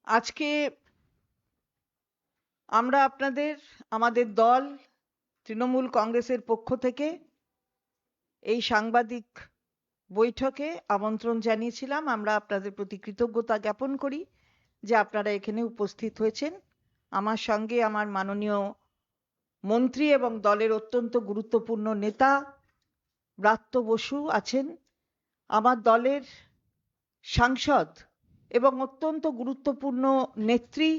আজকে আমরা আপনাদের আমাদের দল তৃণমূল কংগ্রেসের পক্ষ থেকে এই সাংবাদিক বৈঠকে আমন্ত্রণ জানিয়েছিলাম। আমরা আপনাদের প্রতি কৃতজ্ঞতা জ্ঞাপন করি যে আপনারা এখানে উপস্থিত হয়েছেন। আমার সঙ্গে আমার মাননীয় মন্ত্রী এবং দলের অত্যন্ত গুরুত্বপূর্ণ নেতা ব্রাত্য বসু আছেন, আমার দলের সাংসদ এবং অত্যন্ত গুরুত্বপূর্ণ নেত্রী,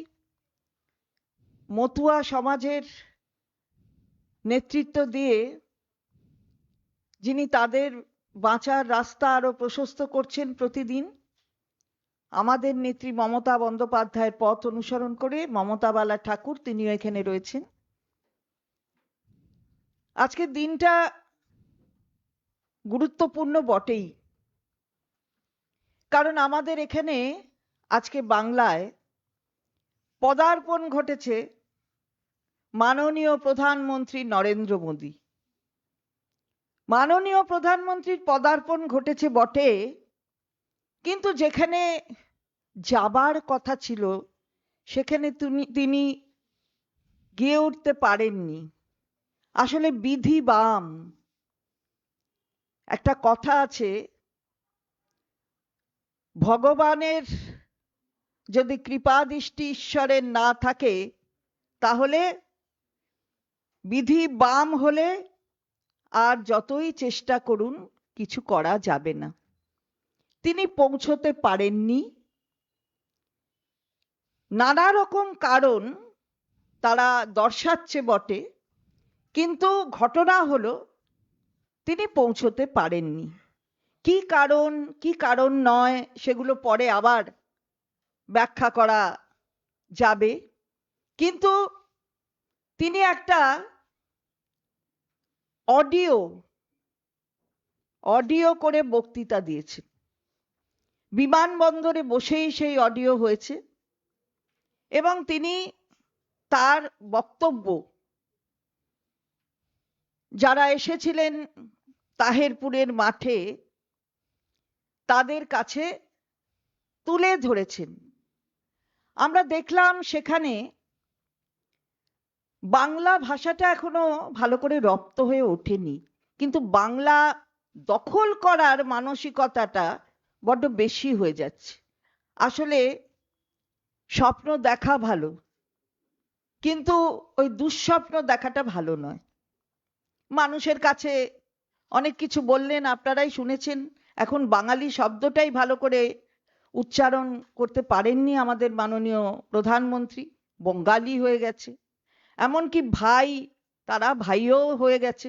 মতুয়া সমাজের নেতৃত্ব দিয়ে যিনি তাদের বাঁচার রাস্তা আরো প্রশস্ত করছেন প্রতিদিন, আমাদের নেত্রী মমতা বন্দ্যোপাধ্যায়ের পথ অনুসরণ করে মমতা বালা ঠাকুর তিনিও এখানে রয়েছেন। আজকের দিনটা গুরুত্বপূর্ণ বটেই, কারণ আমাদের এখানে আজকে বাংলায় পদার্পণ ঘটেছে মাননীয় প্রধানমন্ত্রী নরেন্দ্র মোদী। মাননীয় প্রধানমন্ত্রীর পদার্পণ ঘটেছে বটে, কিন্তু যেখানে যাবার কথা ছিল সেখানে তিনি গিয়ে উঠতে পারেননি। আসলে বিধি বাম। একটা কথা আছে, ভগবানের যদি কৃপা দৃষ্টি ঈশ্বরের না থাকে তাহলে বিধি বাম হলে আর যতই চেষ্টা করুন কিছু করা যাবে না। তিনি পৌঁছতে পারেননি, নানা রকম কারণ তারা দর্শাচ্ছে বটে, কিন্তু ঘটনা হলো তিনি পৌঁছতে পারেননি। কি কারণ কি কারণ নয় সেগুলো পরে আবার ব্যাখ্যা করা যাবে, কিন্তু তিনি একটা অডিও করে বক্তৃতা দিয়েছেন। বিমানবন্দরে বসেই সেই অডিও হয়েছে এবং তিনি তার বক্তব্য যারা এসেছিলেন তাহেরপুরের মাঠে তাদের কাছে তুলে ধরেছেন। আমরা দেখলাম সেখানে বাংলা ভাষাটা এখনো ভালো করে রপ্ত হয়ে ওঠেনি, কিন্তু বাংলা দখল করার মানসিকতাটা বড্ড বেশি হয়ে যাচ্ছে। আসলে স্বপ্ন দেখা ভালো, কিন্তু ওই দুঃস্বপ্ন দেখাটা ভালো নয়। মানুষের কাছে অনেক কিছু বললেন, আপনারাই শুনেছেন। এখন বাঙালি শব্দটাই ভালো করে উচ্চারণ করতে পারেননি আমাদের মাননীয় প্রধানমন্ত্রী, বঙ্গালী হয়ে গেছে। এমনকি ভাই, তারা ভাইও হয়ে গেছে,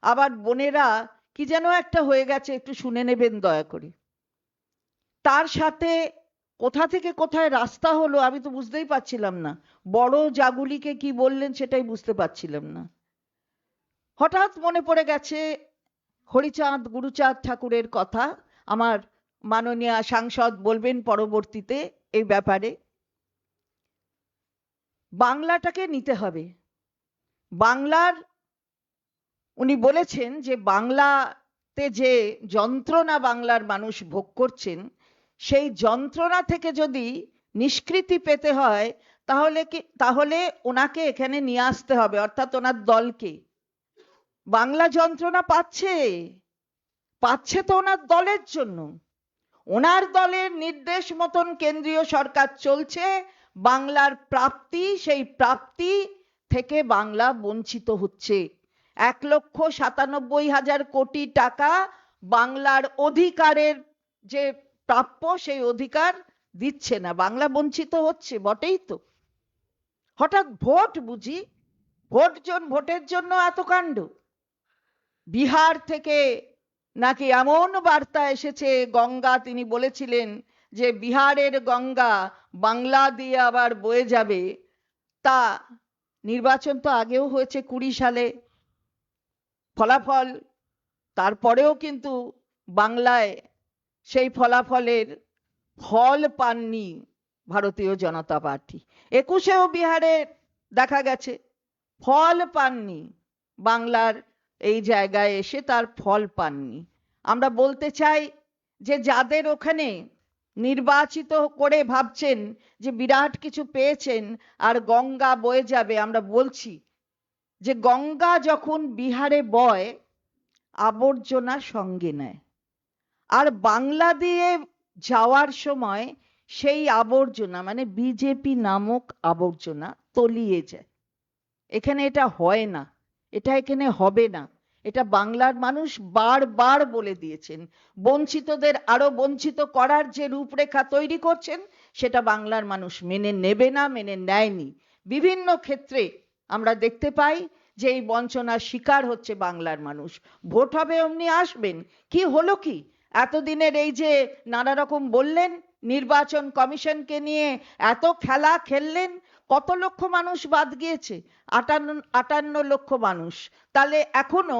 আবার বোনেরা কি যেন একটা হয়ে গেছে, একটু শুনে নেবেন দয়া করে। তার সাথে কোথা থেকে কোথায় রাস্তা হলো আমি তো বুঝতেই পারছিলাম না। বড় জাগুলিকে কি বললেন সেটাই বুঝতে পারছিলাম না। হঠাৎ মনে পড়ে গেছে হরিচাঁদ গুরুচাঁদ ঠাকুরের কথা। আমার মাননীয় সাংসদ বলবেন পরবর্তীতে এই ব্যাপারে। বাংলাটাকে নিতে হবে। বাংলার উনি বলেছেন যে বাংলাতে যে যন্ত্রণা বাংলার মানুষ ভোগ করছেন, সেই যন্ত্রণা থেকে যদি নিষ্কৃতি পেতে হয় তাহলে ওনাকে এখানে নিয়ে আসতে হবে, অর্থাৎ ওনার দলকে। বাংলা যন্ত্রণা পাচ্ছে তো ওনার দলের জন্য। ওনার দলের নির্দেশ মতন কেন্দ্রীয় সরকার চলছে, বাংলার প্রাপ্তি, সেই প্রাপ্তি থেকে বাংলা বঞ্চিত হচ্ছে। 1,97,000 কোটি টাকা বাংলার অধিকারের যে প্রাপ্য সেই অধিকার দিচ্ছে না, বাংলা বঞ্চিত হচ্ছে বটেই তো। হঠাৎ ভোট বুঝি, ভোটের জন্য এত কাণ্ড। বিহার থেকে নাকি এমন বার্তা এসেছে, গঙ্গা তিনি বলেছিলেন যে বিহারের গঙ্গা বাংলা দিয়ে আবার বয়ে যাবে। তা নির্বাচন তো আগেও হয়েছে 20 সালে, ফলাফল তারপরেও কিন্তু বাংলায় সেই ফলাফলের ফল পাননি ভারতীয় জনতা পার্টি। 21-এও বিহারে দেখা গেছে ফল পাননি, বাংলার এই জায়গায় এসে তার ফল পাননি। আমরা বলতে চাই যে যাদের ওখানে নির্বাচিত করে ভাবছেন যে বিরাট কিছু পেয়েছেন আর গঙ্গা বয়ে যাবে। আমরা বলছি যে গঙ্গা যখন বিহারে বয় আবর্জনা সঙ্গে নেয়, আর বাংলা দিয়ে যাওয়ার সময় সেই আবর্জনা মানে বিজেপি নামক আবর্জনা তলিয়ে যায়। এখানে এটা হয় না, এটা এখানে হবে না। এটা বাংলার মানুষ বারবার বলে দিয়েছেন। বঞ্চিতদের আরো বঞ্চিত করার যে রূপরেখা তৈরি করছেন সেটা বাংলার মানুষ মেনে নেবে না, মেনে নেয়নি। বিভিন্ন ক্ষেত্রে আমরা দেখতে পাই যে এই বঞ্চনার শিকার হচ্ছে বাংলার মানুষ। ভোট হবে অমনি আসবেন, কি হলো কি? এতদিনের এই যে নানা রকম বললেন, নির্বাচন কমিশনকে নিয়ে এত খেলা খেললেন, কত লক্ষ মানুষ বাদ গিয়েছে? 58 লক্ষ মানুষ। তাহলে এখনো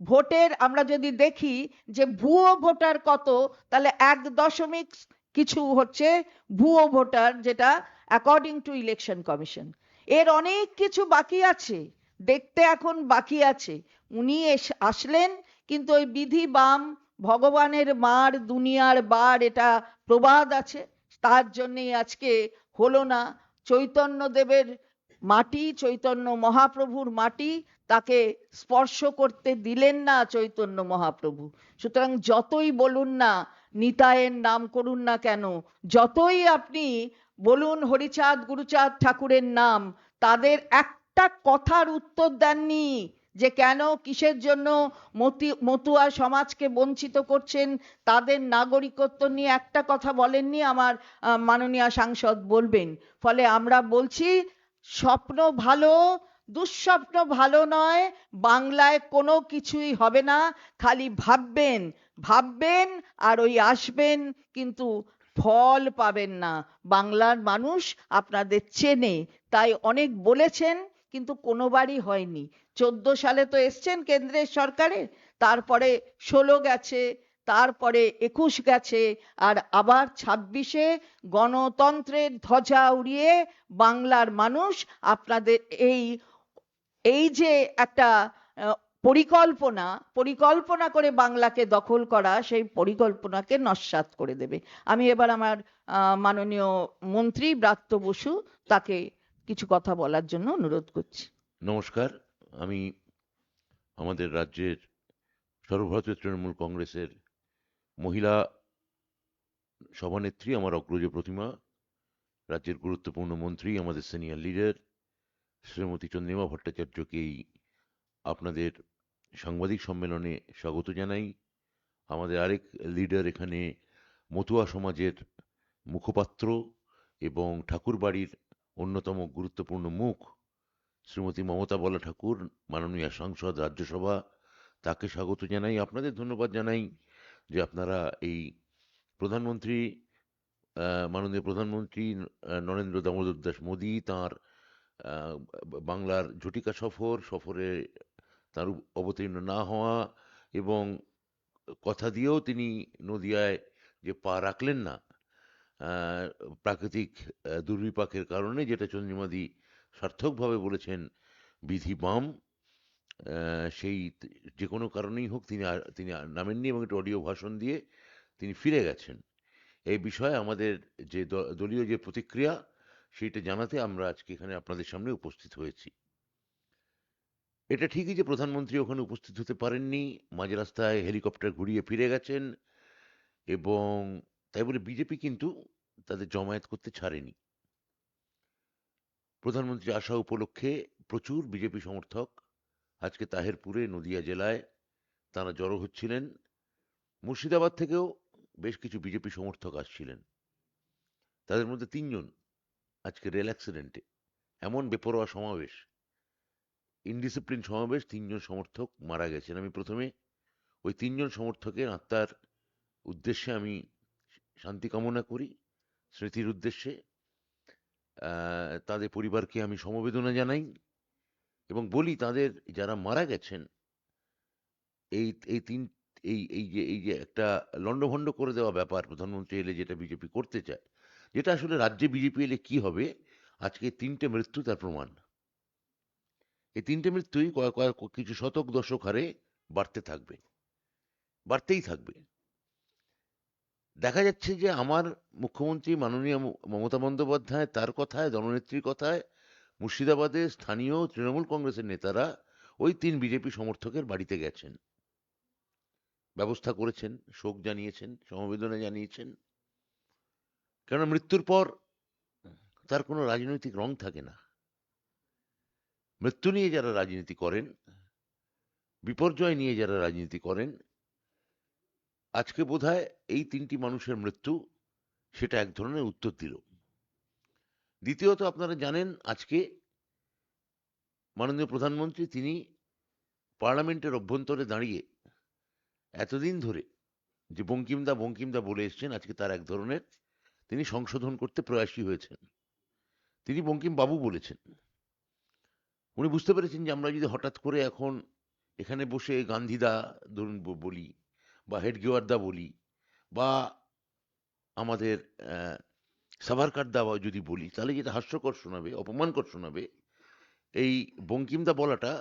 ভোটের আমরা যদি দেখি যে ভুয়ো ভোটার কত, তাহলে 1 দশমিক কিছু হচ্ছে ভুয়ো ভোটার, যেটা অ্যাকর্ডিং টু ইলেকশন কমিশন। এর অনেক কিছু বাকি আছে, দেখতে এখন বাকি আছে। উনি আসলেন, কিন্তু ওই বিধি বাম ভগবানের মার দুনিয়ার বার, এটা প্রবাদ আছে, তার জন্যই আজকে হলো না। চৈতন্যদেবের মাটি, চৈতন্য মহাপ্রভুর মাটি, তাকে স্পর্শ করতে দিলেন না চৈতন্য মহাপ্রভু। সুতরাং যতই বলুন না নিতায়ের নাম করুন না কেন, যতই আপনি বলুন হরিচাঁদ গুরুচাঁদ ঠাকুরের নাম, তাদের একটা কথার উত্তর দেননি যে কেন কিসের জন্য মতুয়া সমাজকে বঞ্চিত করছেন, তাদের নাগরিকত্ব নিয়ে একটা কথা বলেননি। আমার মাননীয় সাংসদ বলবেন। ফলে আমরা বলছি, স্বপ্ন ভালো, দুঃস্বপ্ন ভালো নয়। বাংলায় কোনো কিছুই হবে না, খালি ভাববেন ভাববেন আর ওই আসবেন, কিন্তু ফল পাবেন না। বাংলার মানুষ আপনাদের চেনে, তাই অনেক বলেছেন, কিন্তু কোনোবারই হয়নি। 14 সালে তো এসছেন কেন্দ্রের সরকারে, তারপরে 16 গেছে, তারপরে 21 গেছে, আর আবার 26-এ গণতন্ত্রের ধ্বজা উড়িয়ে বাংলার মানুষ আপনাদের এই এই যে একটা পরিকল্পনা পরিকল্পনা করে বাংলাকে দখল করা, সেই পরিকল্পনাকে নস্যাৎ করে দেবে। আমি এবার আমার মাননীয় মন্ত্রী ব্রাত্য বসু, তাকে কিছু কথা বলার জন্য অনুরোধ করছি। নমস্কার। আমি আমাদের রাজ্যের সর্বভারতীয় তৃণমূল কংগ্রেসের মহিলা সভানেত্রী, আমার অগ্রজ প্রতিমা, রাজ্যের গুরুত্বপূর্ণ মন্ত্রী, আমাদের সিনিয়র লিডার শ্রীমতী চন্দ্রিমা ভট্টাচার্যকেই আপনাদের সাংবাদিক সম্মেলনে স্বাগত জানাই। আমাদের আরেক লিডার এখানে মতুয়া সমাজের মুখপাত্র এবং ঠাকুরবাড়ির অন্যতম গুরুত্বপূর্ণ মুখ শ্রীমতী মমতা বলা ঠাকুর, মাননীয় সাংসদ, রাজ্যসভা, তাকে স্বাগত জানাই। আপনাদের ধন্যবাদ জানাই যে আপনারা এই প্রধানমন্ত্রী মাননীয় প্রধানমন্ত্রী নরেন্দ্র দামোদর দাস মোদী তাঁর বাংলার ঝটিকা সফরে তার অবতীর্ণ না হওয়া এবং কথা দিয়েও তিনি নদিয়ায় যে পা রাখলেন না প্রাকৃতিক দুর্বিপাকের কারণে, যেটা চন্দ্রিমাদি সার্থকভাবে বলেছেন বিধি বাম, সেই যে কোনো কারণেই হোক তিনি নামেননি এবং একটা অডিও ভাষণ দিয়ে তিনি ফিরে গেছেন। এই বিষয়ে আমাদের যে দলীয় যে প্রতিক্রিয়া, সেইটা জানাতে আমরা আজকে এখানে আপনাদের সামনে উপস্থিত হয়েছি। এটা ঠিকই যে প্রধানমন্ত্রী ওখানে উপস্থিত হতে পারেননি, মাঝ রাস্তায় হেলিকপ্টার ঘুরিয়ে ফিরে গেছেন, এবং তাই বলে বিজেপি কিন্তু তাদের জমায়েত করতে ছাড়েনি। প্রধানমন্ত্রী আসা উপলক্ষে প্রচুর বিজেপি সমর্থক আজকে তাহেরপুরে, নদিয়া জেলায় তারা জড়ো হচ্ছিলেন। মুর্শিদাবাদ থেকেও বেশ কিছু বিজেপি সমর্থক আসছিলেন। তাদের মধ্যে 3 জন আজকে রেল অ্যাক্সিডেন্টে, এমন বেপরোয়া সমাবেশ, ইনডিসিপ্লিন সমাবেশ, 3 জন সমর্থক মারা গেছেন। আমি প্রথমে ওই 3 জন সমর্থকের আত্মার উদ্দেশ্যে আমি শান্তি কামনা করি, স্মৃতির উদ্দেশ্যে তাদের পরিবারকে আমি সমবেদনা জানাই এবং বলি তাদের যারা মারা গেছেন, এই এই তিন এই যে একটা লণ্ডভণ্ড করে দেওয়া ব্যাপার প্রধানমন্ত্রী এলে যেটা বিজেপি করতে চায়, যেটা আসলে রাজ্যে বিজেপি এলে কি হবে, আজকে 3টে মৃত্যু তার প্রমাণ। এই 3টে মৃত্যুই কিছু শতক দশক হারে বাড়তে থাকবে, বাড়তেই থাকবে। দেখা যাচ্ছে যে আমার মুখ্যমন্ত্রী মাননীয় মমতা বন্দ্যোপাধ্যায় তার কথায়, দলনেত্রীর কথায় মুর্শিদাবাদের স্থানীয় তৃণমূল কংগ্রেসের নেতারা ওই ৩ বিজেপি সমর্থকের বাড়িতে গেছেন, ব্যবস্থা করেছেন, শোক জানিয়েছেন, সমবেদনা জানিয়েছেন। কেননা মৃত্যুর পর তার কোনো রাজনৈতিক রং থাকে না। মৃত্যু নিয়ে যারা রাজনীতি করেন, বিপর্যয় নিয়ে যারা রাজনীতি করেন, আজকে বোধহয় এই ৩টি মানুষের মৃত্যু সেটা এক ধরনের উত্তর দিল। দ্বিতীয়ত আপনারা জানেন আজকে মাননীয় প্রধানমন্ত্রী তিনি পার্লামেন্টের অভ্যন্তরে দাঁড়িয়ে এতদিন ধরে যে বঙ্কিমদা বঙ্কিমদা বলে এসছেন, আজকে তার এক ধরনের তিনি সংশোধন করতে প্রয়াসী হয়েছেন। তিনি বঙ্কিম বাবু বলেছেন। উনি বুঝতে পেরেছেন যে আমরা যদি হঠাৎ করে এখন এখানে বসে গান্ধীদা ধরুন বলি, বা হেডগেওয়ারদা বলি, বা আমাদের সাভারকার দা যদি বলি, তাহলে যেটা হাস্যকর শোনাবে, অপমানকর শোনাবে। এই বঙ্কিমদা বলাটা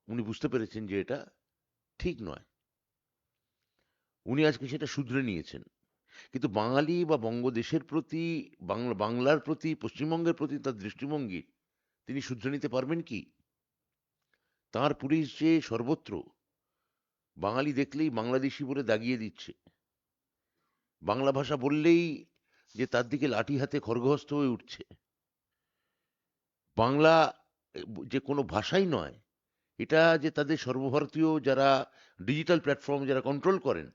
উনি বুঝতে পেরেছেন যে এটা ঠিক নয়। উনি আজকে সেটা শুধরে নিয়েছেন। কিন্তু বাঙালি বা বঙ্গদেশের প্রতি, বাংলার প্রতি, পশ্চিমবঙ্গের প্রতি তার দৃষ্টিভঙ্গি তিনি শুধরে নিতে পারবেন কি? তাঁর পুলিশ যে সর্বত্র বাঙালি দেখলেই বাংলাদেশি বলে দাগিয়ে দিচ্ছে, বাংলা ভাষা বললেই যে তার দিকে লাঠি হাতে খড়গহস্ত হয়ে উঠছে, বাংলা যে কোনো ভাষাই নয়, এটা যে তাদের সর্বভারতীয় যারা ডিজিটাল প্ল্যাটফর্ম যারা কন্ট্রোল করেন,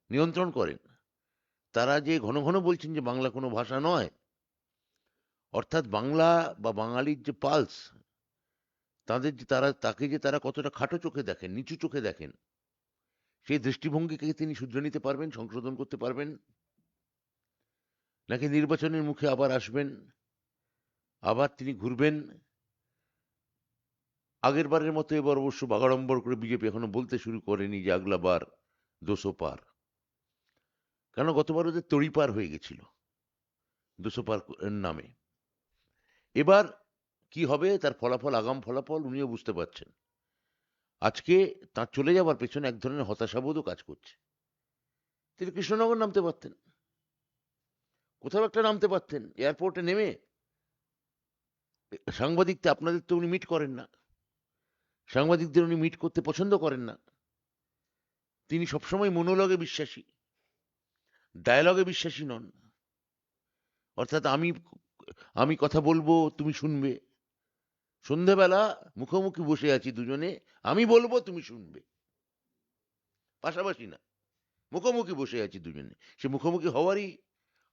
নিয়ন্ত্রণ করেন, তারা যে ঘন ঘন বলছেন যে বাংলা কোনো ভাষা নয়, অর্থাৎ বাংলা বা বাঙালির যে পালস, তাদের যে তাকে যে তারা কতটা খাটো চোখে দেখেন, নিচু চোখে দেখেন, সেই দৃষ্টিভঙ্গিকে তিনি শুধরে নিতে পারবেন, সংশোধন করতে পারবেন, নাকি নির্বাচনের মুখে আবার আসবেন, আবার তিনি ঘুরবেন? আগের বারের মতো এবার অবশ্য বাগাড়ম্বর করে বিজেপি এখনো বলতে শুরু করেনি যে আগলা বার 200 পার। কেন গতবার ওদের তড়িপার হয়ে গেছিল 200 পার নামে। এবার কি হবে তার ফলাফল, আগাম ফলাফল উনিও বুঝতে পারছেন। আজকে তার চলে যাওয়ার পেছনে এক ধরনের হতাশাবোধও কাজ করছে। তিনি কৃষ্ণনগর নামতে পারতেন, কোথাও একটা নামতে পারতেন, এয়ারপোর্টে নেমে। সাংবাদিকদের, আপনাদের তো উনি মিট করেন না, সাংবাদিকদের উনি মিট করতে পছন্দ করেন না। তিনি সবসময় মনোলগে বিশ্বাসী, ডায়ালগে বিশ্বাসী নন। অর্থাৎ আমি কথা বলবো, তুমি শুনবে। সন্ধেবেলা মুখোমুখি বসে আছি দুজনে, আমি বলবো তুমি শুনবে, পাশাপাশি না, মুখোমুখি বসে আছি দুজনে। সে মুখোমুখি হওয়ারই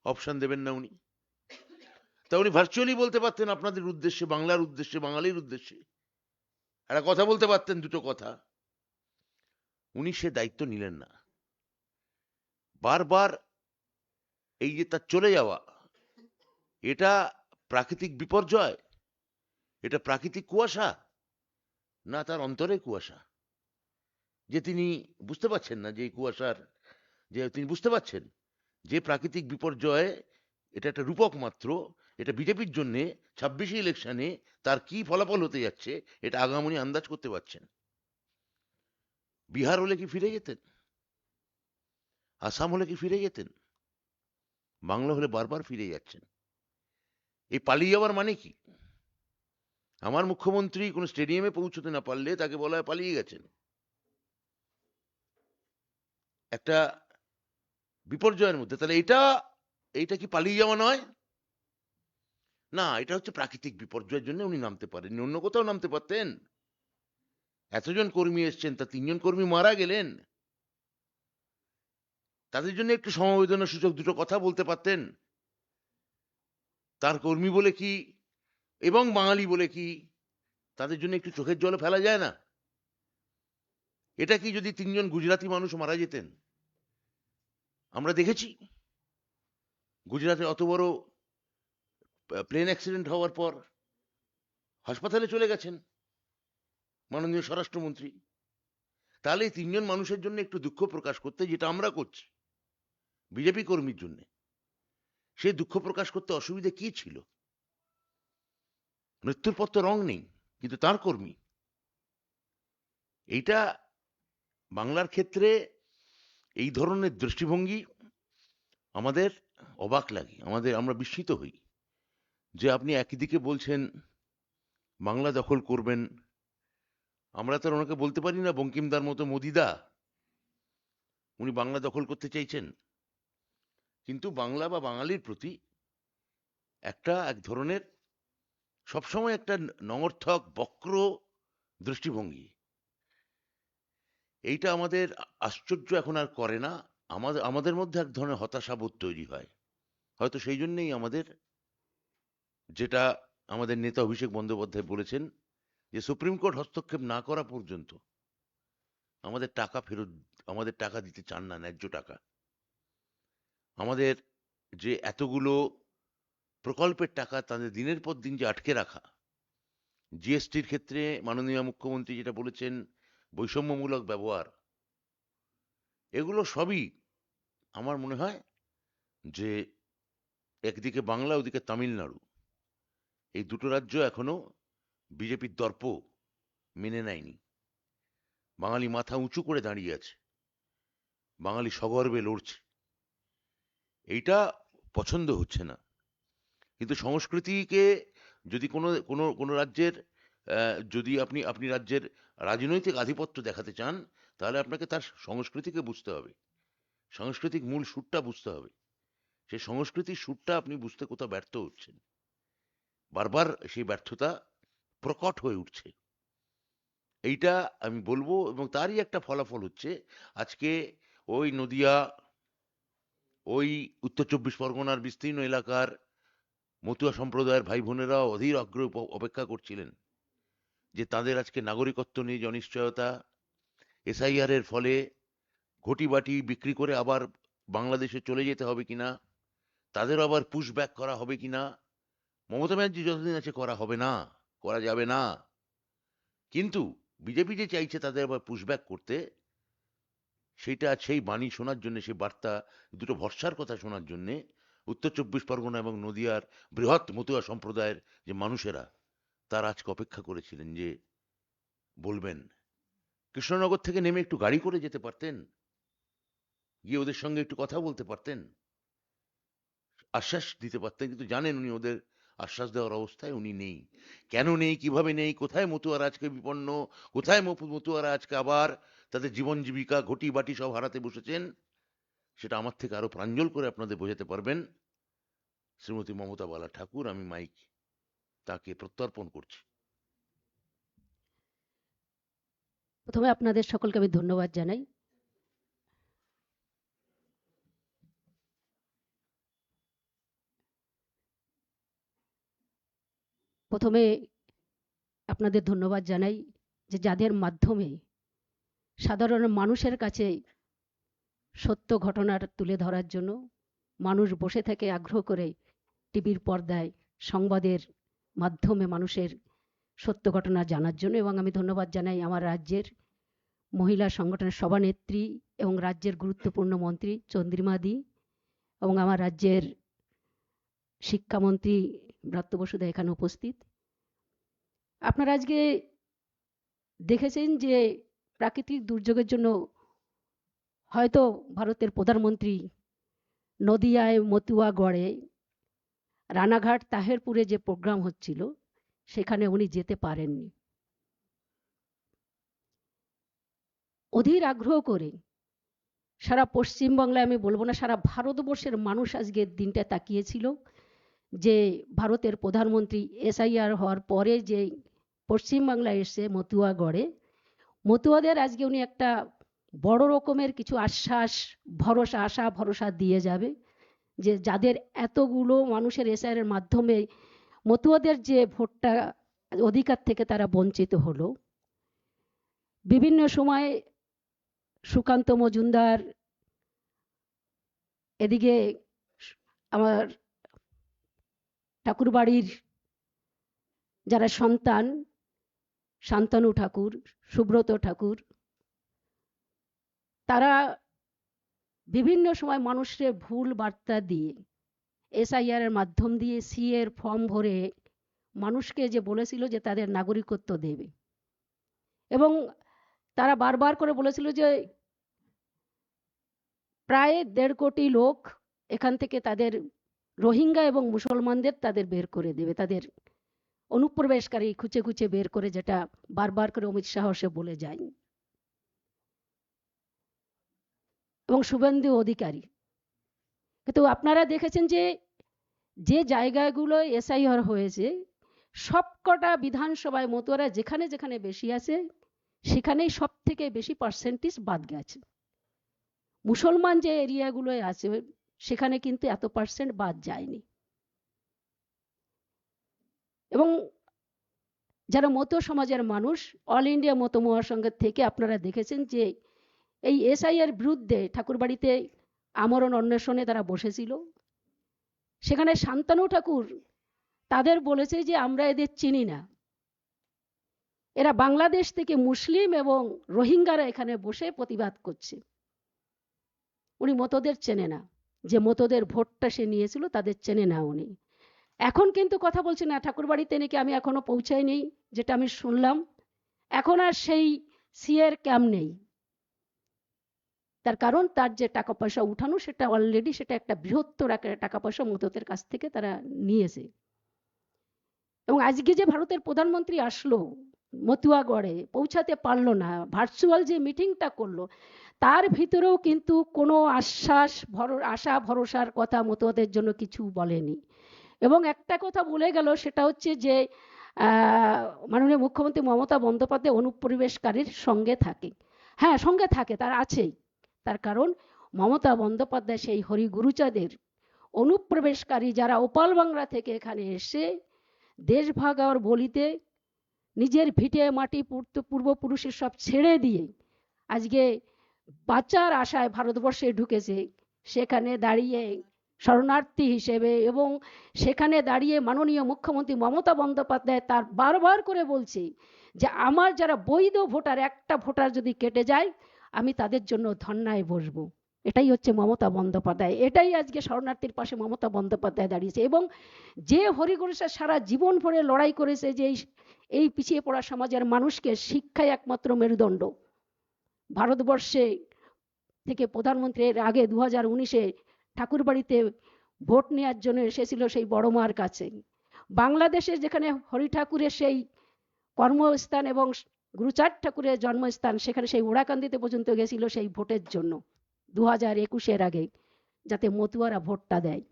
অপশন দেবেন না উনি। তা উনি ভার্চুয়ালি বলতে পারতেন আপনাদের উদ্দেশ্যে, বাংলার উদ্দেশ্যে, বাঙালির উদ্দেশ্যে একটা কথা বলতে পারতেন, দুটো কথা। উনি সে দায়িত্ব নিলেন না। বারবার এই যে তার চলে যাওয়া, এটা প্রাকৃতিক বিপর্যয়, এটা প্রাকৃতিক কুয়াশা, না তার অন্তরে কুয়াশা, যে তিনি বুঝতে পারছেন না, যে কুয়াশার, যে তিনি বুঝতে পারছেন যে প্রাকৃতিক বিপর্যয় এটা একটা রূপক মাত্র। এটা বিজেপির জন্য 26 ইলেকশনে তার কি ফলাফল হতে যাচ্ছে এটা আগামনী আন্দাজ করতে পারছেন। বিহার হলে কি ফিরে যেতেন? আসাম হলে কি ফিরে যেতেন? বাংলা হলে বারবার ফিরে যাচ্ছেন। এই পালিয়ে যাওয়ার মানে কি? আমার মুখ্যমন্ত্রী কোনো স্টেডিয়ামে পৌঁছতে না পারলে তাকে বলা হয় পালিয়ে গেছেন। একটা বিপর্যয়ের মধ্যে, তাহলে এইটা কি পালিয়ে যাওয়া নয়? না, এটা হচ্ছে প্রাকৃতিক বিপর্যয়ের জন্য উনি নামতে পারেননি, অন্য কোথাও নামতে পারতেন। এতজন কর্মী এসছেন, তা 3 জন কর্মী মারা গেলেন, তাদের জন্য একটু সমবেদনা সূচক দুটো কথা বলতে পারতেন। তার কর্মী বলে কি এবং বাঙালি বলে কি তাদের জন্য একটু চোখের জল ফেলা যায় না? এটা কি যদি 3 জন গুজরাটি মানুষ মারা যেতেন? আমরা দেখেছি গুজরাটে অত বড় প্লেন অ্যাক্সিডেন্ট হওয়ার পর হাসপাতালে চলে গেছেন মাননীয় স্বরাষ্ট্রমন্ত্রী। তাহলে এই 3 জন মানুষের জন্য একটু দুঃখ প্রকাশ করতে, যেটা আমরা করছি বিজেপি কর্মীর জন্য, সেই দুঃখ প্রকাশ করতে অসুবিধা কি ছিল? মৃত্যুর পর তো রং নেই, কিন্তু তার কর্মী। এইটা বাংলার ক্ষেত্রে এই ধরনের দৃষ্টিভঙ্গি আমাদের অবাক লাগে, আমরা বিস্মিত হই যে আপনি একদিকে বলছেন বাংলা দখল করবেন। আমরা তো আর ওনাকে বলতে পারি না বঙ্কিমদার মতো মোদিদা উনি বাংলা দখল করতে চাইছেন, কিন্তু বাংলা বা বাঙালির প্রতি এক ধরনের সবসময় একটা নঙর্থক বক্র দৃষ্টিভঙ্গি, এইটা আমাদের আশ্চর্য এখন আর করে না। আমাদের মধ্যে এক ধরনের হতাশাবোধ তৈরি হয়। হয়তো সেই জন্যই আমাদের, যেটা আমাদের নেতা অভিষেক বন্দ্যোপাধ্যায় বলেছেন, যে সুপ্রিম কোর্ট হস্তক্ষেপ না করা পর্যন্ত আমাদের টাকা ফেরত, আমাদের টাকা দিতে চান না, ন্যায্য টাকা। আমাদের যে এতগুলো প্রকল্পের টাকা তাদের দিনের পর দিন যে আটকে রাখা, জিএসটির ক্ষেত্রে মাননীয় মুখ্যমন্ত্রী যেটা বলেছেন বৈষম্যমূলক ব্যবহার, এগুলো সবই আমার মনে হয় যে একদিকে বাংলা, ওদিকে তামিলনাড়ু, এই দুটো রাজ্য এখনো বিজেপির দর্প মেনে নেয়নি। বাঙালি মাথা উঁচু করে দাঁড়িয়ে আছে, বাঙালি সগর্বে লড়ছে, এইটা পছন্দ হচ্ছে না। কিন্তু সংস্কৃতিকে যদি কোনো কোনো কোনো রাজ্যের যদি আপনি আপনি রাজ্যের রাজনৈতিক আধিপত্য দেখাতে চান, তাহলে আপনাকে তার সংস্কৃতিকে বুঝতে হবে, সাংস্কৃতিক মূল সুরটা বুঝতে হবে। সেই সংস্কৃতির সুরটা আপনি বুঝতে কোথাও ব্যর্থ হচ্ছেন, বারবার সেই ব্যর্থতা প্রকট হয়ে উঠছে, এইটা আমি বলবো। এবং তারই একটা ফলাফল হচ্ছে আজকে ওই নদিয়া, ওই উত্তর চব্বিশ পরগনার বিস্তীর্ণ এলাকার মতুয়া সম্প্রদায়ের ভাই বোনেরা অধীর আগ্রহে অপেক্ষা করছিলেন যে তাদের আজকে নাগরিকত্ব নিয়ে যে অনিশ্চয়তা, এসআইআর এর ফলে ঘটি বাটি বিক্রি করে আবার বাংলাদেশে চলে যেতে হবে কিনা, তাদের আবার পুশ ব্যাক করা হবে কিনা। মমতা ব্যানার্জি যতদিন আছে করা হবে না, করা যাবে না। কিন্তু বিজেপি যে চাইছে তাদের আবার পুশ ব্যাক করতে, সেইটা সেই বাণী শোনার জন্য, সেই বার্তা, দুটো ভরসার কথা শোনার জন্য উত্তর চব্বিশ পরগনা এবং নদিয়ার বৃহৎ মতুয়া সম্প্রদায়ের যে মানুষেরা, তারা আজকে অপেক্ষা করেছিলেন যে বলবেন। কৃষ্ণনগর থেকে নেমে একটু গাড়ি করে যেতে পারতেন, গিয়ে ওদের সঙ্গে একটু কথা বলতে পারতেন, আশ্বাস দিতে পারতেন, কিন্তু জানেন উনি ওদের আশ্বাস দেওয়ার অবস্থায় উনি নেই। কেন নেই, কিভাবে নেই, কোথায় মতুয়ারা আজকে বিপন্ন, কোথায় মতুয়ারা আজকে আবার তাদের জীবন জীবিকা ঘটি বাটি সব হারাতে বসেছেন, সেটা আমার থেকে আরো প্রাঞ্জল করে আপনাদের বোঝাতে পারবেন শ্রীমতী মমতা বালা ঠাকুর। আমি মাইক তাকে প্রত্যর্পণ করছি। প্রথমে আপনাদের সকলকে আমি ধন্যবাদ জানাই। প্রথমে আপনাদের ধন্যবাদ জানাই যে যাদের মাধ্যমে সাধারণ মানুষের কাছে সত্য ঘটনার তুলে ধরার জন্য মানুষ বসে থেকে আগ্রহ করে টিভির পর্দায় সংবাদের মাধ্যমে মানুষের সত্য ঘটনা জানার জন্য। এবং আমি ধন্যবাদ জানাই আমার রাজ্যের মহিলা সংগঠনের সভানেত্রী এবং রাজ্যের গুরুত্বপূর্ণ মন্ত্রী চন্দ্রিমা দি এবং আমার রাজ্যের শিক্ষামন্ত্রী ব্রাত্য বসুদা এখানে উপস্থিত। আপনারা আজকে দেখেছেন যে প্রাকৃতিক দুর্যোগের জন্য হয়তো ভারতের প্রধানমন্ত্রী নদিয়ায়, মতুয়াগড়ে, রানাঘাট, তাহেরপুরে যে প্রোগ্রাম হচ্ছিল সেখানে উনি যেতে পারেননি। অধীর আগ্রহ করে সারা পশ্চিমবাংলায়, আমি বলবো না সারা ভারতবর্ষের মানুষ আজকের দিনটা তাকিয়েছিল যে ভারতের প্রধানমন্ত্রী এসআইআর হওয়ার পরে যে পশ্চিমবাংলায় এসে মতুয়াগড়ে, মতুয়াদের আজকে উনি একটা বড় রকমের কিছু আশ্বাস, ভরসা, আশা ভরসা দিয়ে যাবে যে যাদের এতগুলো মানুষের এসআইআর এর মাধ্যমে মতুয়াদের যে ভোটটা অধিকার থেকে তারা বঞ্চিত হলো। বিভিন্ন সময় সুকান্ত মজুমদার, এদিকে আমার ঠাকুরবাড়ির যারা সন্তান, শান্তনু ঠাকুর, সুব্রত ঠাকুর, তারা বিভিন্ন সময় মানুষের ভুল বার্তা দিয়ে এসআইআর এর মাধ্যম দিয়ে সিএ এর ফর্ম ভরে মানুষকে যে বলেছিল যে তাদের নাগরিকত্ব দেবে, এবং তারা বারবার করে বলেছিল যে প্রায় 1.5 কোটি লোক এখান থেকে তাদের রোহিঙ্গা এবং মুসলমানদের তাদের বের করে দেবে, তাদের অনুপ্রবেশকারী খুঁজে খুঁজে বের করে, যেটা বারবার করে অমিত শাহ সে বলে যায়। এবং শুভেন্দু অধিকারী, কিন্তু আপনারা দেখেছেন যে যে জায়গাগুলো এসআইআর হয়েছে সবকটা বিধানসভায় মতুয়ারা যেখানে যেখানে বেশি আছে সেখানেই সব থেকে বেশি পার্সেন্টেজ বাদ গেছে। মুসলমান যে এরিয়াগুলোয় আছে সেখানে কিন্তু এত পার্সেন্ট বাদ যায়নি। এবং যারা মতো সমাজের মানুষ, অল ইন্ডিয়া মতো মহাসংঘের থেকে আপনারা দেখেছেন যে এই এসআইআর বিরুদ্ধে ঠাকুরবাড়িতে আমরণ অন্বেষণে তারা বসেছিল। সেখানে শান্তনু ঠাকুর তাদের বলেছে যে আমরা এদের চিনি না, এরা বাংলাদেশ থেকে মুসলিম এবং রোহিঙ্গারা এখানে বসে প্রতিবাদ করছে। উনি মতোদের চেনে না, যে মতোদের ভোটটা সে নিয়েছিল তাদের চেনে না উনি। এখন কিন্তু কথা বলছে না ঠাকুরবাড়িতে নাকি আমি এখনো পৌঁছাইনি, যেটা আমি শুনলাম, এখন আর সেই সিএর ক্যাম্প নেই। তার কারণ তার যে টাকা পয়সা উঠানো সেটা অলরেডি সেটা একটা বৃহত্তর আকারের টাকা পয়সা মতোদের কাছ থেকে তারা নিয়েছে। এবং আজকে যে ভারতের প্রধানমন্ত্রী আসলো মতুয়াগড়ে, পৌঁছাতে পারলো না, ভার্চুয়াল যে মিটিংটা করলো তার ভিতরেও কিন্তু কোনো আশা ভরসার কথা মতুয়াদের জন্য কিছু বলেনি। এবং একটা কথা বলে গেল, সেটা হচ্ছে যে মাননীয় মুখ্যমন্ত্রী মমতা বন্দ্যোপাধ্যায় অনুপ্রবেশকারীর সঙ্গে থাকে। হ্যাঁ, সঙ্গে থাকে, তার আছেই। তার কারণ মমতা বন্দ্যোপাধ্যায় সেই হরিগুরুচাঁদের অনুপ্রবেশকারী যারা ওপাল বাংলা থেকে এখানে এসে দেশ ভাগাওয়ার বলিতে নিজের ভিটে মাটি পূর্বপুরুষের সব ছেড়ে দিয়ে আজকে বাঁচার আশায় ভারতবর্ষে ঢুকেছে, সেখানে দাঁড়িয়ে শরণার্থী হিসেবে, এবং সেখানে দাঁড়িয়ে মাননীয় মুখ্যমন্ত্রী মমতা বন্দ্যোপাধ্যায় তার বারবার করে বলছে যে আমার যারা বৈধ ভোটার, একটা ভোটার যদি কেটে যায় আমি তাদের জন্য ধর্নায় বসবো। এটাই হচ্ছে মমতা বন্দ্যোপাধ্যায়, এটাই আজকে শরণার্থীর পাশে মমতা বন্দ্যোপাধ্যায় দাঁড়িয়েছে। এবং যে হরিগুরুসা সারা জীবন ভরে লড়াই করেছে যে এই পিছিয়ে পড়া সমাজের মানুষকে শিক্ষাই একমাত্র মেরুদণ্ড। ভারতবর্ষে থেকে প্রধানমন্ত্রী এর আগে 2019-এ ঠাকুরবাড়িতে ভোট নেওয়ার জন্য এসেছিল সেই বড় মার কাছে। বাংলাদেশে যেখানে হরি ঠাকুরের সেই কর্মস্থান এবং গুরুচাঁদ ঠাকুরের জন্মস্থান, সেখানে সেই ওড়াকান্দিতে পর্যন্ত গেছিল সেই ভোটের জন্য 2021-এর আগে, যাতে মতুয়ারা ভোটটা দেয়।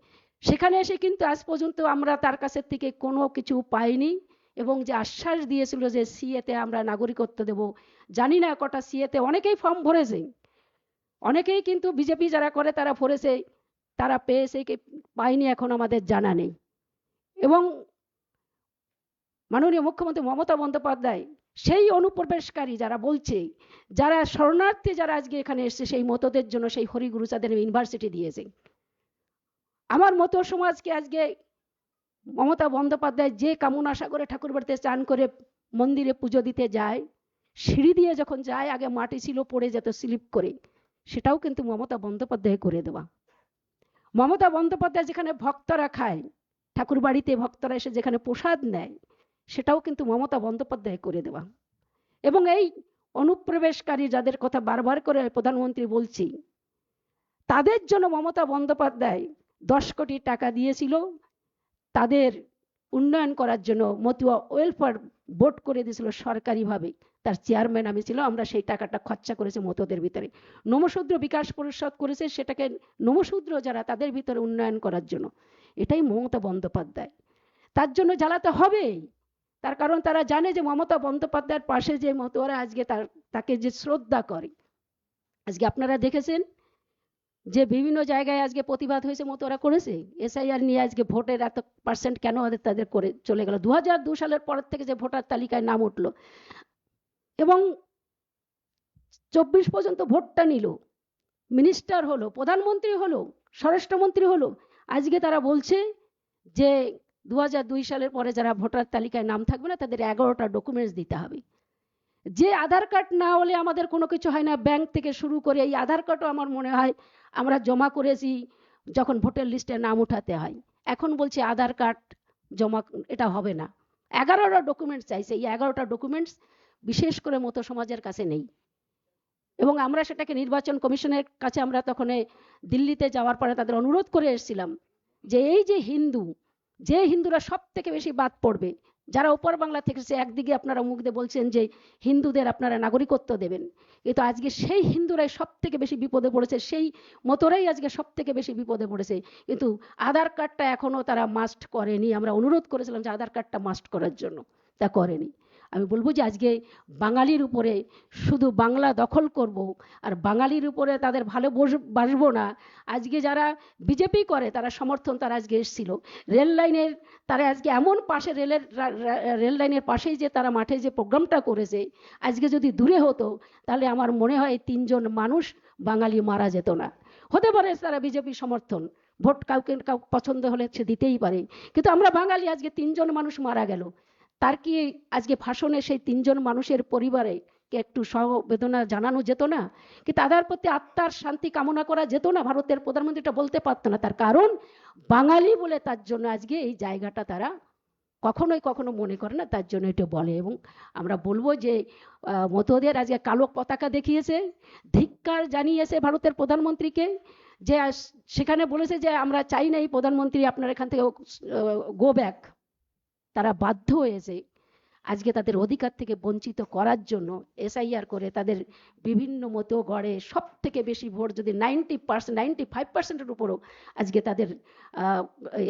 সেখানে এসে কিন্তু আজ পর্যন্ত আমরা তার কাছের থেকে কোনো কিছু পাইনি। এবং যে আশ্বাস দিয়েছিল যে সিএতে আমরা নাগরিকত্ব দেব, জানি না কটা সিএতে, অনেকেই ফর্ম ভরেছে, অনেকেই কিন্তু বিজেপি যারা করে তারা ভরেছে, তারা পেয়েছে কি পায়নি এখন আমাদের জানা নেই। এবং মাননীয় মুখ্যমন্ত্রী মমতা বন্দ্যোপাধ্যায় সেই অনুপ্রবেশকারী যারা বলছে, যারা শরণার্থী যারা আজকে এখানে এসছে, সেই মতোদের জন্য সেই হরিগুরুচাঁদের ইউনিভার্সিটি দিয়েছে। আমার মতো সমাজকে আজকে মমতা বন্দ্যোপাধ্যায় যে কামনা সাগরে ঠাকুরবাড়িতে চান করে মন্দিরে পুজো দিতে যায়, সিঁড়ি দিয়ে যখন যায় আগে মাটি ছিল, পড়ে যেত স্লিপ করে, সেটাও কিন্তু মমতা বন্দ্যোপাধ্যায় করে দেওয়া। মমতা বন্দ্যোপাধ্যায় যেখানে ভক্তরা খায়, ঠাকুরবাড়িতে ভক্তরা এসে যেখানে প্রসাদ নেয়, সেটাও কিন্তু মমতা বন্দ্যোপাধ্যায় করে দেওয়া। এবং এই অনুপ্রবেশকারী যাদের কথা বারবার করে প্রধানমন্ত্রী বলছি, তাদের জন্য মমতা বন্দ্যোপাধ্যায় 10 কোটি টাকা দিয়েছিল তাদের উন্নয়ন করার জন্য। মতুয়া ওয়েলফেয়ার বোর্ড করে দিয়েছিল সরকারিভাবে, তার চেয়ারম্যান আমি ছিল, আমরা সেই টাকাটা খরচা করেছি মতুয়াদের ভিতরে। নমশূদ্র বিকাশ পরিষদ করেছে, সেটাকে নমশূদ্র যারা তাদের ভিতরে উন্নয়ন করার জন্য। এটাই মমতা বন্দ্যোপাধ্যায়। তার জন্য জ্বালাতে হবেই, তার কারণ তারা জানে যে মমতা বন্দ্যোপাধ্যায়ের পাশে যে মতুয়ারা আজকে তাকে যে শ্রদ্ধা করে। আজকে আপনারা দেখেছেন যে বিভিন্ন জায়গায় আজকে প্রতিবাদ হয়েছে, মতুয়ারা করেছে এসআইআর নিয়ে। আজকে ভোটের এত পার্সেন্ট কেন তাদের করে চলে গেল? 2002 সালের পর থেকে যে ভোটার তালিকায় নাম উঠলো এবং 24 পর্যন্ত ভোটটা নিল, মিনিস্টার হলো, প্রধানমন্ত্রী হলো, স্বরাষ্ট্রমন্ত্রী হলো, আজকে তারা বলছে যে 2002 সালের পরে যারা ভোটার তালিকায় নাম থাকবে না তাদের 11টা ডকুমেন্টস দিতে হবে। যে আধার কার্ড না হলে আমাদের কোনো কিছু হয় না, ব্যাংক থেকে শুরু করে এই আধার কার্ডও আমার মনে হয় আমরা জমা করেছি যখন ভোটার লিস্টে নাম উঠাতে হয়। এখন বলছে আধার কার্ড জমা, এটা হবে না। 11টা ডকুমেন্টস চাইছে, এই 11টা ডকুমেন্টস বিশেষ করে মতো সমাজের কাছে নেই। এবং আমরা সেটাকে নির্বাচন কমিশনের কাছে আমরা তখন দিল্লিতে যাওয়ার পরে তাদের অনুরোধ করে এসেছিলাম যে এই যে হিন্দুরা সব থেকে বেশি বাদ পড়বে, যারা ওপর বাংলা থেকে এসেছে, একদিকে আপনারা মুখ দিয়ে বলছেন যে হিন্দুদের আপনারা নাগরিকত্ব দেবেন, কিন্তু আজকে সেই হিন্দুরাই সব থেকে বেশি বিপদে পড়েছে, সেই মতরাই আজকে সব থেকে বেশি বিপদে পড়েছে। কিন্তু আধার কার্ডটা এখনো তারা মাস্ট করেনি। আমরা অনুরোধ করেছিলাম যে আধার কার্ডটা মাস্ট করার জন্য, তা করেনি। আমি বলবো যে আজকে বাঙালির উপরে শুধু বাংলা দখল করব আর বাঙালির উপরে তাদের ভালোবাসবো না। আজকে যারা বিজেপি করে তারা সমর্থন, তারা আজকে এসেছিল রেল লাইনের, তারা আজকে এমন পাশে রেল লাইনের পাশেই যে তারা মাঠে যে প্রোগ্রামটা করেছে, আজকে যদি দূরে হতো তাহলে আমার মনে হয় 3 জন মানুষ বাঙালি মারা যেত না। হতে পারে তারা বিজেপি সমর্থন, ভোট কাউকে পছন্দ হলে সে দিতেই পারে, কিন্তু আমরা বাঙালি, আজকে 3 জন মানুষ মারা গেল, তার কি আজকে ভাষণে সেই 3 জন মানুষের পরিবারে একটু সমবেদনা জানানো যেত না? কি তাদের প্রতি আত্মার শান্তি কামনা করা যেত না? ভারতের প্রধানমন্ত্রীটা বলতে পারতো না? তার কারণ বাঙালি বলে তার জন্য আজকে এই জায়গাটা তারা কখনো মনে করে না, তার জন্য এটা বলে। এবং আমরা বলবো যে মতোদের আজকে কালো পতাকা দেখিয়েছে, ধিক্কার জানিয়েছে ভারতের প্রধানমন্ত্রীকে, যে সেখানে বলেছে যে আমরা চাই না এই প্রধানমন্ত্রী আপনার এখান থেকে গো ব্যাক। তারা বাধ্য হয়েছে আজকে তাদের অধিকার থেকে বঞ্চিত করার জন্য এসআইআর করে তাদের বিভিন্ন মতো গড়ে সব থেকে বেশি ভোট, যদি 90% 95%-এর উপরও আজকে তাদের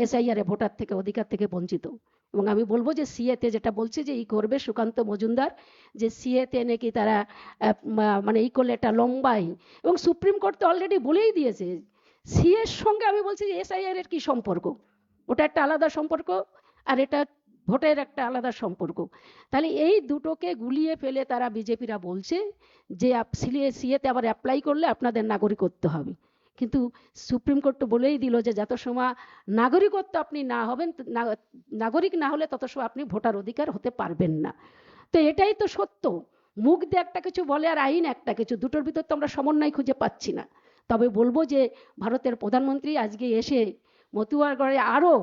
এসআইআর ভোটার থেকে অধিকার থেকে বঞ্চিত। এবং আমি বলবো যে সিএতে যেটা বলছে যে ই করবে সুকান্ত মজুমদার, যে সিএতে নাকি তারা মানে ই করলে একটা লম্বাই, এবং সুপ্রিম কোর্ট তো অলরেডি বলেই দিয়েছে সিএর সঙ্গে। আমি বলছি যে এসআইআর এর কি সম্পর্ক? ওটা একটা আলাদা সম্পর্ক, আর এটা ভোটের একটা আলাদা সম্পর্ক। তাহলে এই দুটোকে গুলিয়ে ফেলে তারা বিজেপিরা বলছে যে সিএতে আবার অ্যাপ্লাই করলে আপনাদের নাগরিকত্ব হবে। কিন্তু সুপ্রিম কোর্ট তো বলেই দিল যে যত সময় নাগরিকত্ব আপনি না হবেন, নাগরিক না হলে তত সময় আপনি ভোটার অধিকার হতে পারবেন না। তো এটাই তো সত্য। মুখ দিয়ে একটা কিছু বলে আর আইন একটা কিছু, দুটোর ভিতর তো আমরা সমন্বয় খুঁজে পাচ্ছি না। তবে বলবো যে ভারতের প্রধানমন্ত্রী আজকে এসে মতুয়ারগড়ে আরো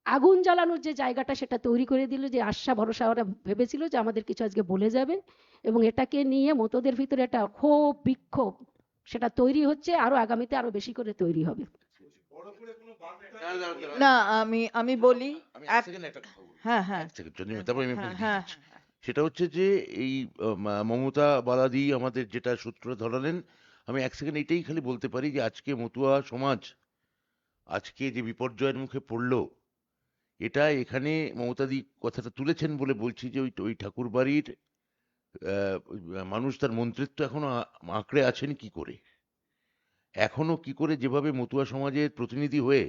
আগুন জ্বালানোর যে জায়গাটা সেটা তৈরি করে দিল, যে আশা ভরসা ওরা ভেবেছিল যে আমাদের কিছু আজকে বলে যাবে, এবং এটাকে নিয়ে মতোদের ভিতরে একটা ক্ষোভ বিক্ষোভ সেটা তৈরি হচ্ছে, আরো আগামীতে আরো বেশি করে তৈরি হবে। না, আমি বলি আমি এক একটা কথা বলবো। হ্যাঁ হ্যাঁ তারপর আমি হ্যাঁ বলতে হ্যাঁ দিচ্ছি। সেটা হচ্ছে যে এই মমতা বালাদি আমাদের যেটা সূত্র ধরালেন, আমি 1 সেকেন্ড এটাই খালি বলতে পারি যে আজকে মতুয়া সমাজ আজকে যে বিপর্যয়ের মুখে পড়লো, এটা এখানে মমতাদি কথাটা তুলেছেন বলে বলছি যে ওই ঠাকুর বাড়ির মানুষ তার মন্ত্রিত্ব এখনো আঁকড়ে আছেন কি করে, এখনো কি করে যেভাবে মতুয়া সমাজের প্রতিনিধি হয়ে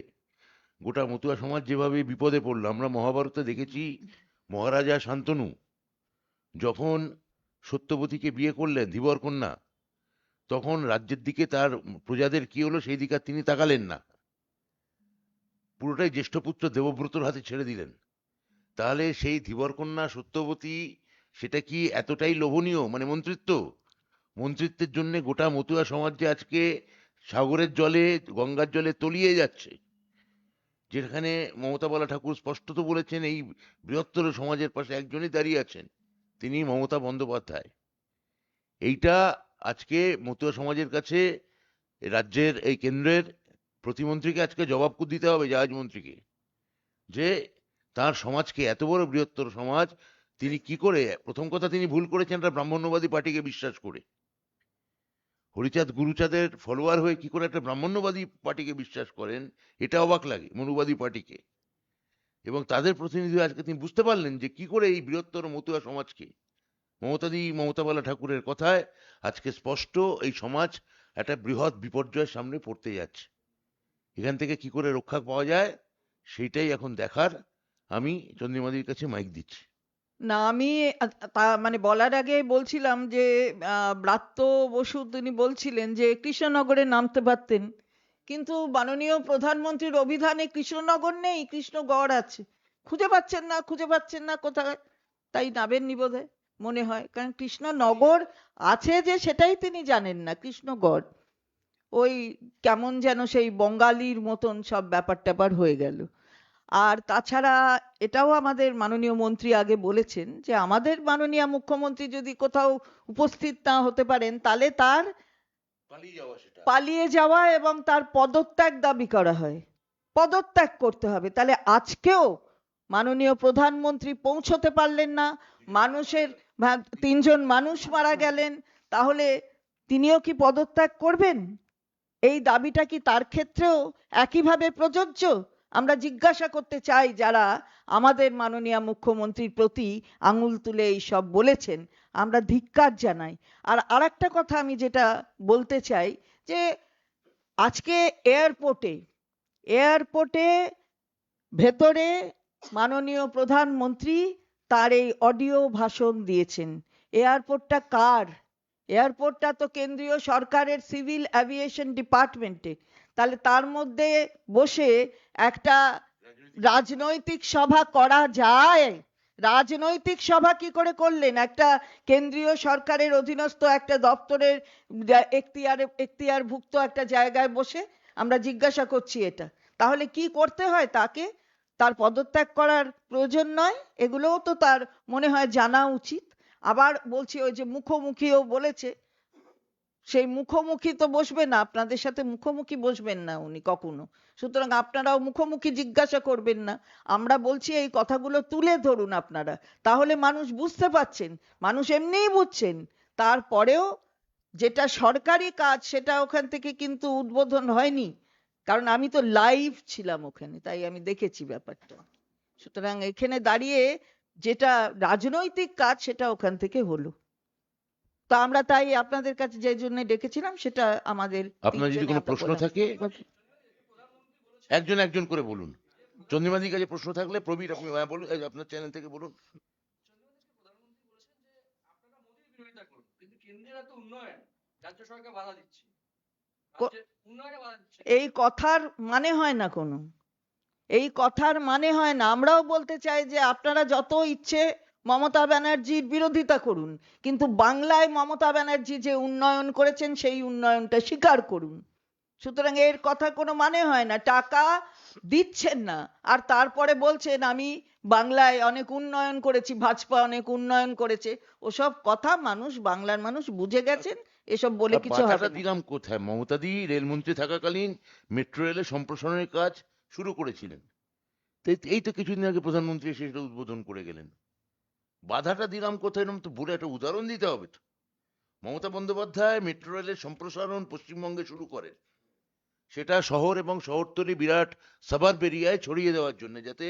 গোটা মতুয়া সমাজ যেভাবে বিপদে পড়লো। আমরা মহাভারতে দেখেছি মহারাজা শান্তনু যখন সত্যবতীকে বিয়ে করলেন ধীবর কন্যা, তখন রাজ্যের দিকে তার প্রজাদের কি হলো সেই দিকে আর তিনি তাকালেন না, পুরোটাই জ্যেষ্ঠপুত্র দেবব্রতর হাতে ছেড়ে দিলেন। তাহলে সেই ধীবর কন্যা সত্যবতী সেটা কি এতটাই লোভনীয়? মানে মন্ত্রিত্বের জন্য গোটা মতুয়া সমাজ যে আজকে সাগরের জলে গঙ্গার জলে তলিয়ে যাচ্ছে, যেখানে মমতা বালা ঠাকুর স্পষ্টত বলেছেন এই বৃহত্তর সমাজের পাশে একজনই দাঁড়িয়ে আছেন, তিনি মমতা বন্দ্যোপাধ্যায়। এইটা আজকে মতুয়া সমাজের কাছে রাজ্যের এই কেন্দ্রের প্রতিমন্ত্রীকে আজকে জবাব দিতে হবে, জাহাজ মন্ত্রীকে, যে তার সমাজকে, এত বড় বৃহত্তর সমাজ, তিনি কি করে, প্রথম কথা তিনি ভুল করেছেন একটা ব্রাহ্মণ্যবাদী পার্টিকে বিশ্বাস করে। হরিচাঁদ গুরুচাঁদের ফলোয়ার হয়ে কি করে একটা ব্রাহ্মণ্যবাদী পার্টিকে বিশ্বাস করেন, এটা অবাক লাগে, মনুবাদী পার্টিকে। এবং তাদের প্রতিনিধি আজকে তিনি বুঝতে পারলেন যে কি করে এই বৃহত্তর মতুয়া সমাজকে, মমতা বালা ঠাকুরের কথায় আজকে স্পষ্ট এই সমাজ একটা বৃহৎ বিপর্যয়ের সামনে পড়তে যাচ্ছে। এখান থেকে কি করে রক্ষা পাওয়া যায় সেইটাই এখন দেখার। আমি চন্দ্রিমাদির কাছে মাইক দিচ্ছি। না, আমি মানে বলার আগে বলছিলাম যে ব্রাত্য বসু তিনি বলছিলেন যে কৃষ্ণনগরে নামতে পারতেন, কিন্তু মাননীয় প্রধানমন্ত্রীর অভিধানে কৃষ্ণনগর নেই, কৃষ্ণগড় আছে। খুঁজে পাচ্ছেন না কোথায়, তাই নামেননি বোধহয় মনে হয়, কারণ কৃষ্ণনগর আছে যে সেটাই তিনি জানেন না, কৃষ্ণগড় ওই কেমন যেন সেই বঙ্গালীর মতন সব ব্যাপার ট্যাপার হয়ে গেল। আর তাছাড়া এটাও আমাদের মাননীয় মন্ত্রী আগে বলেছেন যে আমাদের মাননীয় মুখ্যমন্ত্রী যদি কোথাও উপস্থিত না হতে পারেন তাহলে তার পালিয়ে যাওয়া সেটা পালিয়ে যাওয়া এবং তার পদত্যাগ দাবি করা হয়। পদত্যাগ করতে হবে। তাহলে আজকেও মাননীয় প্রধানমন্ত্রী পৌঁছতে পারলেন না, মানুষের 3 জন মানুষ মারা গেলেন, তাহলে তিনিও কি পদত্যাগ করবেন? এই দাবিটা কি তার ক্ষেত্রেও একইভাবে প্রযোজ্য? আমরা জিজ্ঞাসা করতে চাই যারা আমাদের মাননীয় মুখ্যমন্ত্রীর প্রতি আঙুল তুলে এই সব বলেছেন, আমরা ধিক্কার জানাই। আর আরেকটা কথা আমি যেটা বলতে চাই যে আজকে এয়ারপোর্টে ভেতরে মাননীয় প্রধানমন্ত্রী তার এই অডিও ভাষণ দিয়েছেন। এয়ারপোর্টটা কার? এয়ারপোর্টটা তো কেন্দ্রীয় সরকারের সিভিল অ্যাভিয়েশন ডিপার্টমেন্টে। তাহলে তার মধ্যে বসে একটা রাজনৈতিক সভা করা যায়? রাজনৈতিক সভা কি করে করলেন? একটা কেন্দ্রীয় সরকারের অধীনস্থ একটা দপ্তরের এখতিয়ারভুক্ত একটা জায়গায় বসে আমরা জিজ্ঞাসা করছি এটা। তাহলে কি করতে হয় তাকে? তার পদত্যাগ করার প্রয়োজন নয়? এগুলোও তো তার মনে হয় জানা উচিত। আবার বলছি ওই যে মুখোমুখিও বলেছে, সেই মুখোমুখি তো বসবে না, আপনাদের সাথে মুখোমুখি বসবেন না উনি কখনো। সুতরাং আপনারাও মুখোমুখি জিজ্ঞাসা করবেন না। আমরা বলছি এই কথাগুলো তুলে ধরুন আপনারা, তাহলে মানুষ বুঝতে পারছেন, মানুষ এমনিই বুঝছেন। তারপরেও যেটা সরকারি কাজ সেটা ওখান থেকে কিন্তু উদ্বোধন হয়নি, কারণ আমি তো লাইভ ছিলাম ওখানে, তাই আমি দেখেছি ব্যাপারটা। সুতরাং এখানে দাঁড়িয়ে যেটা রাজনৈতিক কাজ সেটা ওখান থেকে হলো। তো আমরা তাই আপনাদের কাছে যে জন্য ডেকেছিলাম সেটা আমাদের আপনার যদি 3 জনে কোনো আমরা প্রশ্ন বললাম। থাকে একজন একজন করে বলুন। চন্দ্রিমাদির কাছে প্রশ্ন থাকলে প্রবীর আপনি বলুন, এই আপনার চ্যানেল থেকে বলুন। কো- এই কথার মানে হয় না কোনো, এই কথার মানে হয় না। আমরাও বলতে চাই যে আপনারা যত ইচ্ছে মমতা ব্যানার্জির বিরোধিতা করুন, কিন্তু বাংলায় মমতা ব্যানার্জি যে উন্নয়ন করেছেন সেই উন্নয়নটা স্বীকার করুন। সুতরাং এর কথা কোনো মানে হয় না। টাকা দিচ্ছেন না আর তারপরে বলছেন আমি বাংলায় অনেক উন্নয়ন করেছি, ভাজপা অনেক উন্নয়ন করেছে। ওসব কথা বাংলার মানুষ বুঝে গেছেন, এসব বলে আর কিছু হবে বাধাটা না। দিলাম কোথায়? মমতাদি রেলমন্ত্রী থাকাকালীন মেট্রো রেলের সম্প্রসারণের কাজ শুরু করেছিলেন। তো এই তো কিছুদিন আগে প্রধানমন্ত্রী এসে সেটা উদ্বোধন করে গেলেন। বাধাটা দিলাম কোথায়? এরকম তো বলে একটা উদাহরণ দিতে হবে তো। মমতা বন্দ্যোপাধ্যায় মেট্রো রেলের সম্প্রসারণ পশ্চিমবঙ্গে শুরু করেন, সেটা শহর এবং শহরতলি বিরাট সাবার্ব এরিয়ায় ছড়িয়ে দেওয়ার জন্য, যাতে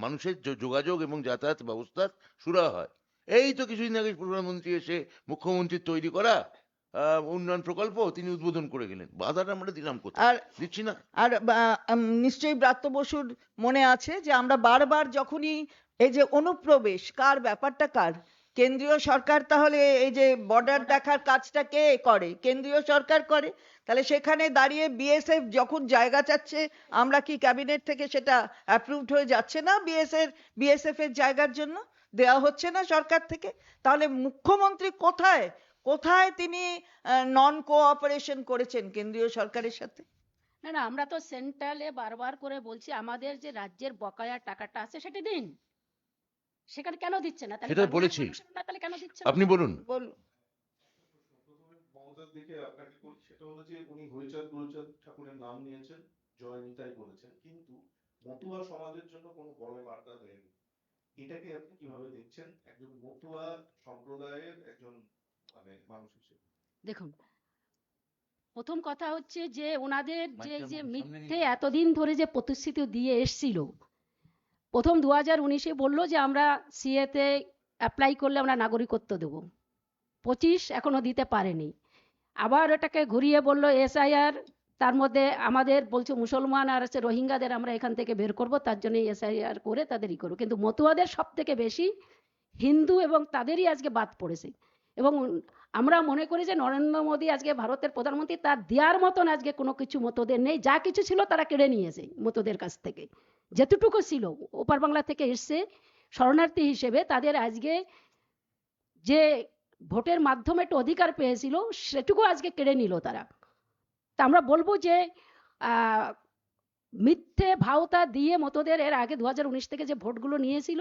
মানুষের যোগাযোগ এবং যাতায়াত ব্যবস্থার সুরাহা হয়। এই তো কিছুদিন আগে প্রধানমন্ত্রী এসে মুখ্যমন্ত্রীর তৈরি করা উন্নয়ন প্রকল্প তিনি উদ্বোধন করে গেলেন। বাধাটা আমরা দিলাম কোথায়? আর দিচ্ছি না। আর নিশ্চয়ই ব্রাত্য বসুর মনে আছে যে আমরা বারবার যখনই এই যে অনুপ্রবেশ কার ব্যাপারটা কার, কেন্দ্রীয় সরকার, তাহলে এই যে বর্ডার দেখার কাজটা কে করে? কেন্দ্রীয় সরকার করে। তাহলে সেখানে দাঁড়িয়ে বিএসএফ যখন জায়গা চাচ্ছে, আমরা কি ক্যাবিনেট থেকে সেটা অ্যাপ্রুভড হয়ে যাচ্ছে না? বিএসএফ এর জায়গার জন্য দেওয়া হচ্ছে না সরকার থেকে? তাহলে মুখ্যমন্ত্রী কোথায় কোথায় তিনি নন কোঅপারেশন করেছেন কেন্দ্রীয় সরকারের সাথে? না না, আমরা তো সেন্ট্রালে বারবার করে বলছি আমাদের যে রাজ্যের বকেয়া টাকাটা আছে সেটা দিন। সেখানে কেন দিচ্ছে না? তাহলে সেটা বাংলার বলেছি, মানুষের না, তাহলে কেন দিচ্ছে না? আপনি বলুন। বলুন। মমতার দিকে আপনাকে বলি, সেটা হলো যে উনি হরিচাঁদ গুরুচাঁদ ঠাকুরের নাম নিয়েছেন, জয় নিতাই বলেছেন, কিন্তু মতুয়া সমাজের জন্য কোনো বড় বার্তা দেয়নি। এটাকে আপনি কিভাবে দেখছেন একজন মতুয়া সম্প্রদায়ের একজন মানুষ হিসেবে? দেখুন, প্রথম কথা হচ্ছে যে ওনাদের যে মাইকটা যে সামনে মিথ্যে নিন। এতদিন ধরে যে প্রতিশ্রুতি দিয়ে এসছিল, প্রথম 2019-এ বললো যে আমরা সিএতে অ্যাপ্লাই করলে আমরা নাগরিকত্ব দেবো, 25 এখনো দিতে পারেনি। আবার ওটাকে ঘুরিয়ে বললো এসআইআর, তার মধ্যে আমাদের বলছে মুসলমান আর আছে রোহিঙ্গাদের আমরা এখান থেকে বের করব, তার জন্য এসআইআর করে তাদেরই করবো। কিন্তু মতুয়াদের সব থেকে বেশি হিন্দু এবং তাদেরই আজকে বাদ পড়েছে। এবং আমরা মনে করি যে নরেন্দ্র মোদী আজকে ভারতের প্রধানমন্ত্রী, তার দেওয়ার মতন আজকে কোনো কিছু মতদের নেই। যা কিছু ছিল তারা কেড়ে নিয়েছে মতদের কাছ থেকে, যেটুকু ছিল ওপার বাংলা থেকে এসছে শরণার্থী হিসেবে, তাদের আজকে যে ভোটের মাধ্যমে একটু অধিকার পেয়েছিল সেটুকু আজকে কেড়ে নিল তারা। তা আমরা বলবো যে মিথ্যে ভাওতা দিয়ে মতোদের এর আগে 2019 থেকে যে ভোটগুলো নিয়েছিল,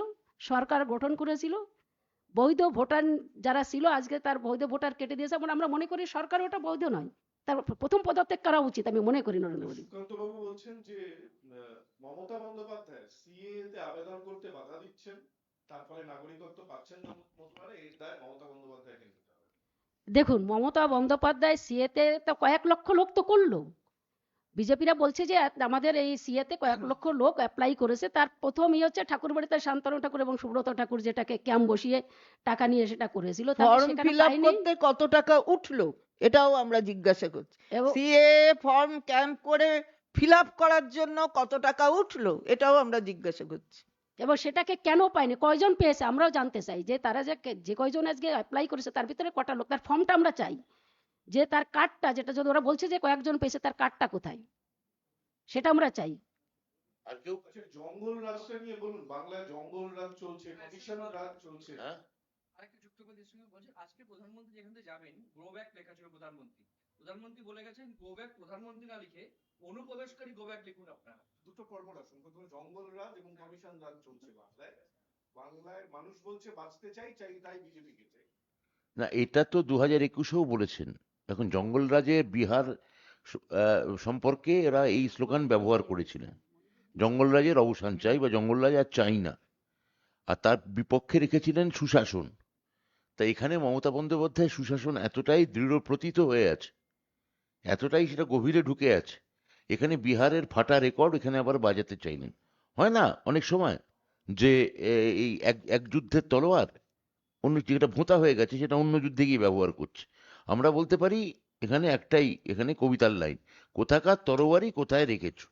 সরকার গঠন করেছিল, বৈধ ভোটার যারা ছিল আজকে তার বৈধ ভোটার কেটে দিয়েছে। আমরা মনে করি সরকার ওটা বৈধ নয়, তার প্রথম পদত্যাগ করা উচিত আমি মনে করি নরেন্দ্র মোদী। সুকান্ত বাবু বলছেন যে মমতা বন্দ্যোপাধ্যায় সিএ তে আবেদন করতে বাধা দিচ্ছেন, তার ফলে নাগরিকত্ব পাচ্ছেন না মতুয়ারা, এর দায় মমতা বন্দ্যোপাধ্যায়কে নিতে হবে। দেখুন, মমতা বন্দ্যোপাধ্যায় সিএতে তো কয়েক লক্ষ লোক তো করলো, বিজেপিরা বলছে যে আমাদের এই সিএতে কয়েক লক্ষ লোক অ্যাপ্লাই করেছে, তার প্রথমই হচ্ছে ঠাকুরবাড়িতে শান্তনু ঠাকুর এবং সুব্রত ঠাকুর যেটাকে ক্যাম্প বসিয়ে টাকা নিয়ে সেটা করেছিল, তাদের ফর্ম সেখানে ফিল আপ পায়নি। করতে কত টাকা উঠলো এটাও আমরা জিজ্ঞাসা করছি। এবং সিএ ফর্ম ক্যাম্প করে ফিল আপ করার জন্য কত টাকা উঠলো এটাও আমরা জিজ্ঞাসা করছি। এবং সেটাকে কেন পায়নি, কয়জন পেয়েছে আমরাও জানতে চাই, যে তারা যে কয়জন আজকে অ্যাপ্লাই করেছে তার ভিতরে কটা লোক, তার ফর্মটা আমরা চাই, যে তার কার্ডটা, যেটা যদি ওরা বলছে যে কয়েকজন পেয়েছে তার কার্ডটা কোথায়, সেটা আমরা চাই। আর কেউ আচ্ছা, জঙ্গল রাজটা নিয়ে বলুন, বাংলায় জঙ্গল রাজ চলছে, কমিশন রাজ চলছে। হ্যাঁ আরেকটা যুক্ত করে দিচ্ছি, বলছে আজকে প্রধানমন্ত্রী যেখান থেকে যাবেন গো ব্যাক লেখা ছিল, প্রধানমন্ত্রী বলে গেছেন গো ব্যাক প্রধানমন্ত্রী না লিখে অনুপ্রবেশকারী গো ব্যাক লিখুন আপনারা। দুটো কর্পোরেশন, প্রথমে জঙ্গল রাজ এবং কমিশন রাজ চলছে বাংলায়। বাংলায় মানুষ বলছে বাঁচতে চাই, তাই বিজেপিকে চাই। না, এটা তো 2021-এও বলেছেন। এখন জঙ্গলরাজে বিহার সম্পর্কে এরা এই স্লোগান ব্যবহার করেছিলেন, জঙ্গলরাজের অবসান চাই বা জঙ্গলরাজ আর চাই না, আর তার বিপক্ষে রেখেছিলেন সুশাসন। তাই এখানে মমতা বন্দ্যোপাধ্যায় সুশাসন এতটাই দৃঢ় প্রতীত হয়ে আছে, এতটাই সেটা গভীরে ঢুকে আছে, এখানে বিহারের ফাটা রেকর্ড এখানে আবার বাজাতে চাইলেন। হয় না অনেক সময় যে এই এক যুদ্ধের তলোয়ার অন্য যেটা ভোঁতা হয়ে গেছে সেটা অন্য যুদ্ধে গিয়ে ব্যবহার করছে। আমরা বলতে পারি এখানে একটাই, এখানে কবিতার লাইন, কোথাকার তরবারি কোথায় রেখেছো,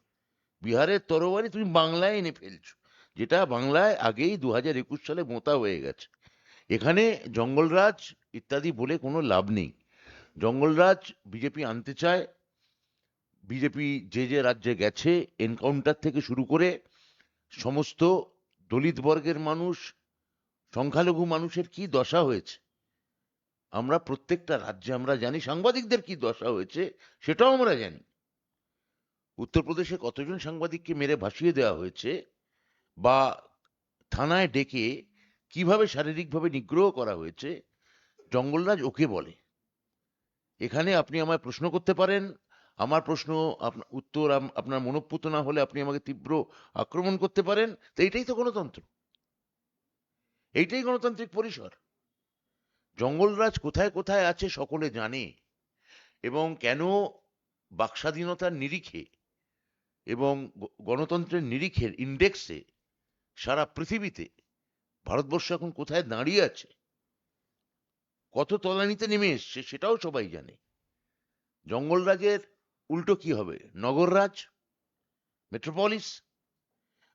বিহারের তরবারি তুমি বাংলায় এনে ফেলছো, যেটা বাংলায় আগেই 2021 সালে ভোঁতা হয়ে গেছে। এখানে জঙ্গলরাজ ইত্যাদি বলে কোনো লাভ নেই। জঙ্গলরাজ বিজেপি আনতে চায়, বিজেপি যে রাজ্যে গেছে এনকাউন্টার থেকে শুরু করে সমস্ত দলিত বর্গের মানুষ, সংখ্যালঘু মানুষের কি দশা হয়েছে আমরা প্রত্যেকটা রাজ্যে আমরা জানি, সাংবাদিকদের কি দশা হয়েছে সেটাও আমরা জানি। উত্তরপ্রদেশে কতজন সাংবাদিককে মেরে ভাসিয়ে দেওয়া হয়েছে বা থানায় ডেকে কিভাবে শারীরিকভাবে নিগ্রহ করা হয়েছে, জঙ্গলরাজ ওকে বলে। এখানে আপনি আমায় প্রশ্ন করতে পারেন, আমার প্রশ্ন উত্তর আপনার মনোপুত না হলে আপনি আমাকে তীব্র আক্রমণ করতে পারেন, তো এইটাই তো গণতন্ত্র, এইটাই গণতান্ত্রিক পরিসর। জঙ্গলরাজ কোথায় কোথায় আছে সকলে জানে, এবং কেন বাকস্বাধীনতার নিরিখে এবং গণতন্ত্রের নিরিখের ইন্ডেক্সে সারা পৃথিবীতে ভারতবর্ষ এখন কোথায় দাঁড়িয়ে আছে, কত তলানিতে নেমে এসছে সেটাও সবাই জানে। জঙ্গলরাজের উল্টো কি হবে, নগররাজ, মেট্রোপলিস,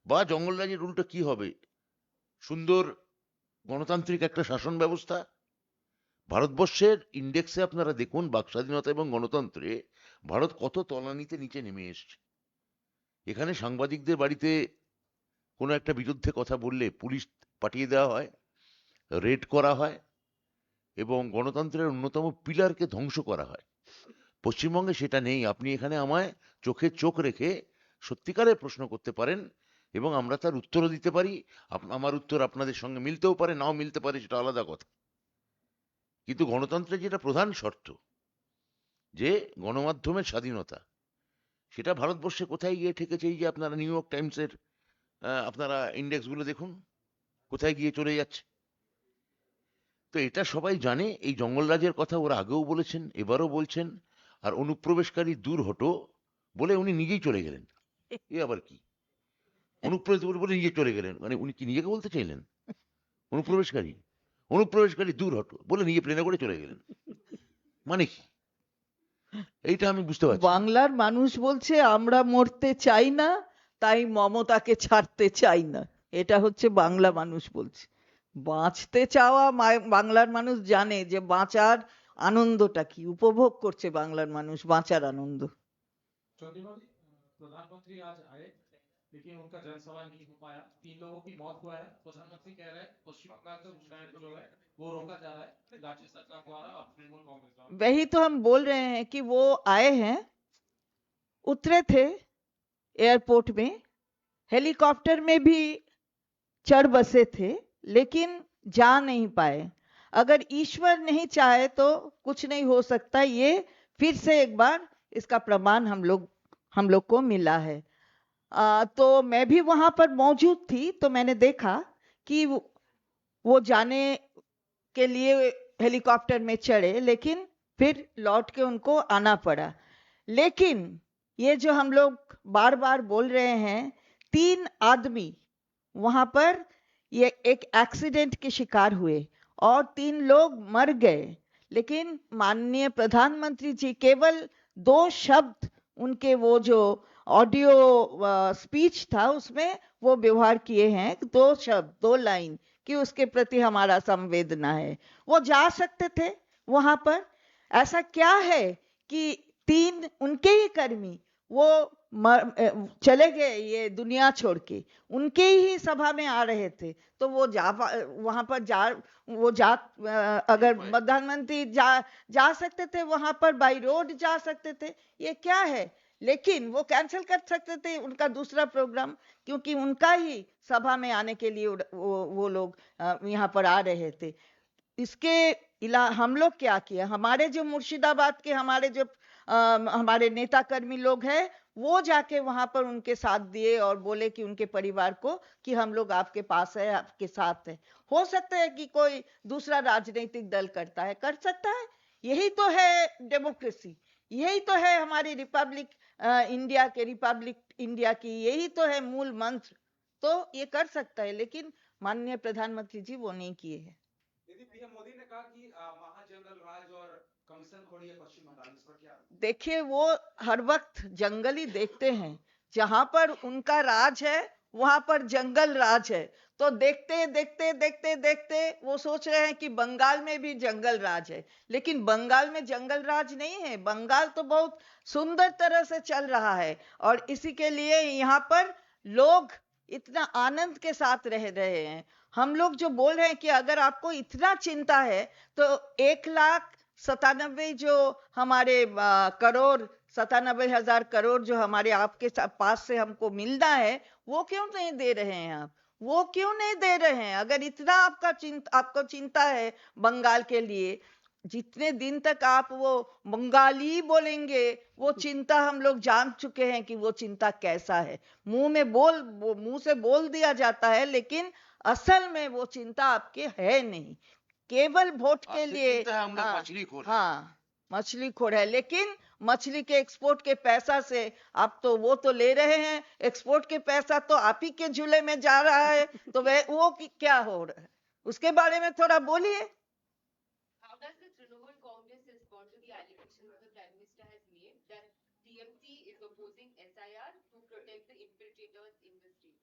বা জঙ্গলরাজের উল্টো কি হবে, সুন্দর গণতান্ত্রিক একটা শাসন ব্যবস্থা। ভারতবর্ষের ইন্ডেক্সে আপনারা দেখুন বাকস্বাধীনতা এবং গণতন্ত্রে ভারত কত তলানিতে নিচে নেমে এসছে। এখানে সাংবাদিকদের বাড়িতে কোনো একটা বিরুদ্ধে কথা বললে পুলিশ পাঠিয়ে দেওয়া হয়, রেড করা হয় এবং গণতন্ত্রের অন্যতম পিলারকে ধ্বংস করা হয়। পশ্চিমবঙ্গে সেটা নেই। আপনি এখানে আমায় চোখে চোখ রেখে সত্যিকারের প্রশ্ন করতে পারেন এবং আমরা তার উত্তরও দিতে পারি। আমার উত্তর আপনাদের সঙ্গে মিলতেও পারে, নাও মিলতে পারে, সেটা আলাদা কথা। কিন্তু গণতন্ত্রের যেটা প্রধান শর্ত, যে গণমাধ্যমের স্বাধীনতা, সেটা ভারতবর্ষে কোথায় গিয়ে ঠেকেছে। এই যে আপনারা নিউ ইয়র্ক টাইমসের আপনারা ইন্ডেক্সগুলো দেখুন কোথায় গিয়ে চলে যাচ্ছে। তো এটা সবাই জানে। এই জঙ্গলরাজের কথা ওরা আগেও বলেছেন, এবারও বলছেন। আর অনুপ্রবেশকারী দূর হটো বলে উনি নিজেই চলে গেলেন। এ আবার কি, অনুপ্রবেশ বলে নিজে চলে গেলেন, মানে উনি কি নিজেকে বলতে চাইলেন অনুপ্রবেশকারী দূর হটো বলে নিজে প্লেনে করে চলে গেলেন, মানে কি? এইটা আমি বুঝতে পারছি। বাংলার মানুষ বলছে আমরা মরতে চাই না, তাই মমতাকে ছাড়তে চাই না, এটা হচ্ছে বাংলা মানুষ বলছে। বাঁচতে চাওয়া বাংলার মানুষ জানে যে বাঁচার আনন্দটা কি, উপভোগ করছে বাংলার মানুষ বাঁচার আনন্দ। चौधरी जी, प्रधानमंत्री आज आए लेकिन उनका जनसभा नहीं हो पाया, 3 लोगों की मौत हुआ है। प्रधानमंत्री कह रहे हैं पश्चिम बंगाल से घुसपैठ जो है वो रोका जा रहा है राज्य सरकार द्वारा और तृणमूल कांग्रेस द्वारा। वही तो हम बोल रहे हैं कि वो आए हैं, उतरे थे, एयरपोर्ट में, हेलीकॉप्टर में भी चढ़ बसे थे, लेकिन जा नहीं पाए। अगर ईश्वर नहीं चाहे तो कुछ नहीं हो सकता, ये फिर से एक बार इसका प्रमाण हम लोग को मिला है। तो मैं भी वहां पर मौजूद थी, तो मैंने देखा कि वो जाने के लिए हेलीकॉप्टर में चढ़े, लेकिन फिर लौट के उनको आना पड़ा। लेकिन ये जो हम लोग बार बार बोल रहे हैं, 3 आदमी वहां पर ये एक एक्सीडेंट के शिकार हुए और 3 लोग मर गए, लेकिन माननीय प्रधानमंत्री जी केवल 2 शब्द, उनके वो जो ऑडियो स्पीच था उसमें वो व्यवहार किए हैं, 2 शब्द, 2 लाइन, कि उसके प्रति हमारा संवेदना है। वो जा सकते थे वहां पर। ऐसा क्या है कि 3 उनके ही कर्मी वो चले गए ये दुनिया छोड़ के, उनके ही सभा में आ रहे थे, तो वो वहां पर अगर प्रधानमंत्री जा सकते थे वहां पर, बाई रोड जा सकते थे, ये क्या है? लेकिन वो कैंसिल कर सकते थे उनका दूसरा प्रोग्राम, क्योंकि उनका ही सभा में आने के लिए वो लोग यहाँ पर आ रहे थे। इसके हम लोग क्या किया? हमारे जो मुर्शिदाबाद के हमारे नेता कर्मी लोग हैं, वो जाके वहां पर उनके साथ दिए और बोले कि उनके परिवार को कि हम लोग आपके पास है, आपके साथ है। हो सकता है कि कोई दूसरा राजनीतिक दल करता है, कर सकता है, यही तो है डेमोक्रेसी, यही तो है हमारी रिपब्लिक इंडिया की, यही तो है मूल मंत्र। तो ये कर सकता है, लेकिन माननीय प्रधानमंत्री जी वो नहीं किए हैं। यदि पीएम मोदी ने कहा कि महाजंगल राज और कमीशन खोड़ी है पश्चिम बंगाल, इस पर क्या? देखिए, वो हर वक्त जंगल ही देखते हैं, जहां पर उनका राज है वहां पर जंगल राज है, तो देखते देखते देखते देखते वो सोच रहे हैं कि बंगाल में भी जंगल राज है, लेकिन बंगाल में जंगल राज नहीं है। बंगाल तो बहुत सुंदर तरह से चल रहा है, और इसी के लिए यहाँ पर लोग इतना आनंद के साथ रह रहे हैं। हम लोग जो बोल रहे हैं कि अगर आपको इतना चिंता है, तो 1,97 जो हमारे करोड़, 97,000 करोड़ जो हमारे आपके पास से हमको मिलना है, वो क्यों नहीं दे रहे हैं आप? वो क्यों नहीं दे रहे हैं? अगर इतना आपको चिंता है बंगाल के लिए, जितने दिन तक आप वो बंगाली बोलेंगे, वो चिंता हम लोग जान चुके हैं कि वो चिंता कैसा है। मुंह से बोल दिया जाता है, लेकिन असल में वो चिंता आपके है नहीं, केवल वोट के लिए। हाँ, मछली खोर है, लेकिन मछली के एक्सपोर्ट के पैसा से आप तो वो तो ले रहे हैं, एक्सपोर्ट के पैसा तो आप ही के झूले में जा रहा है, तो वो क्या हो रहा है, उसके बारे में थोड़ा बोलिए। How does the Trinamool Congress respond to the allegations the Prime Minister has made that TMC is opposing SIR to protect the infiltrators in the state?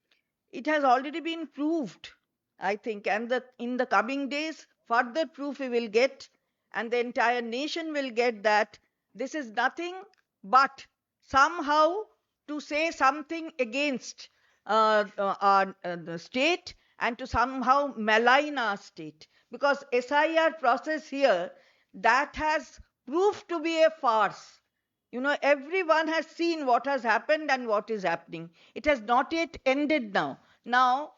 It has already been proved, I think, and in the coming days, further proof we will get, and the entire nation will get that this is nothing but somehow to say something against the state, and to somehow malign our state. Because SIR process here, that has proved to be a farce. You know, everyone has seen what has happened and what is happening. It has not yet ended now. Now,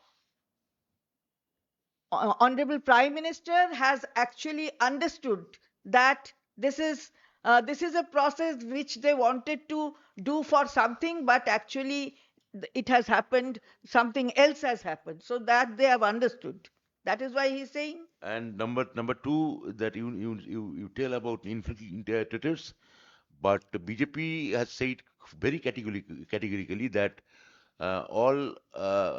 Honorable Prime Minister has actually understood that this is a process which they wanted to do for something, but actually it has happened, something else has happened. So that they have understood. That is why he's saying. And number two, that you tell about infiltrators, but BJP has said very categorically that all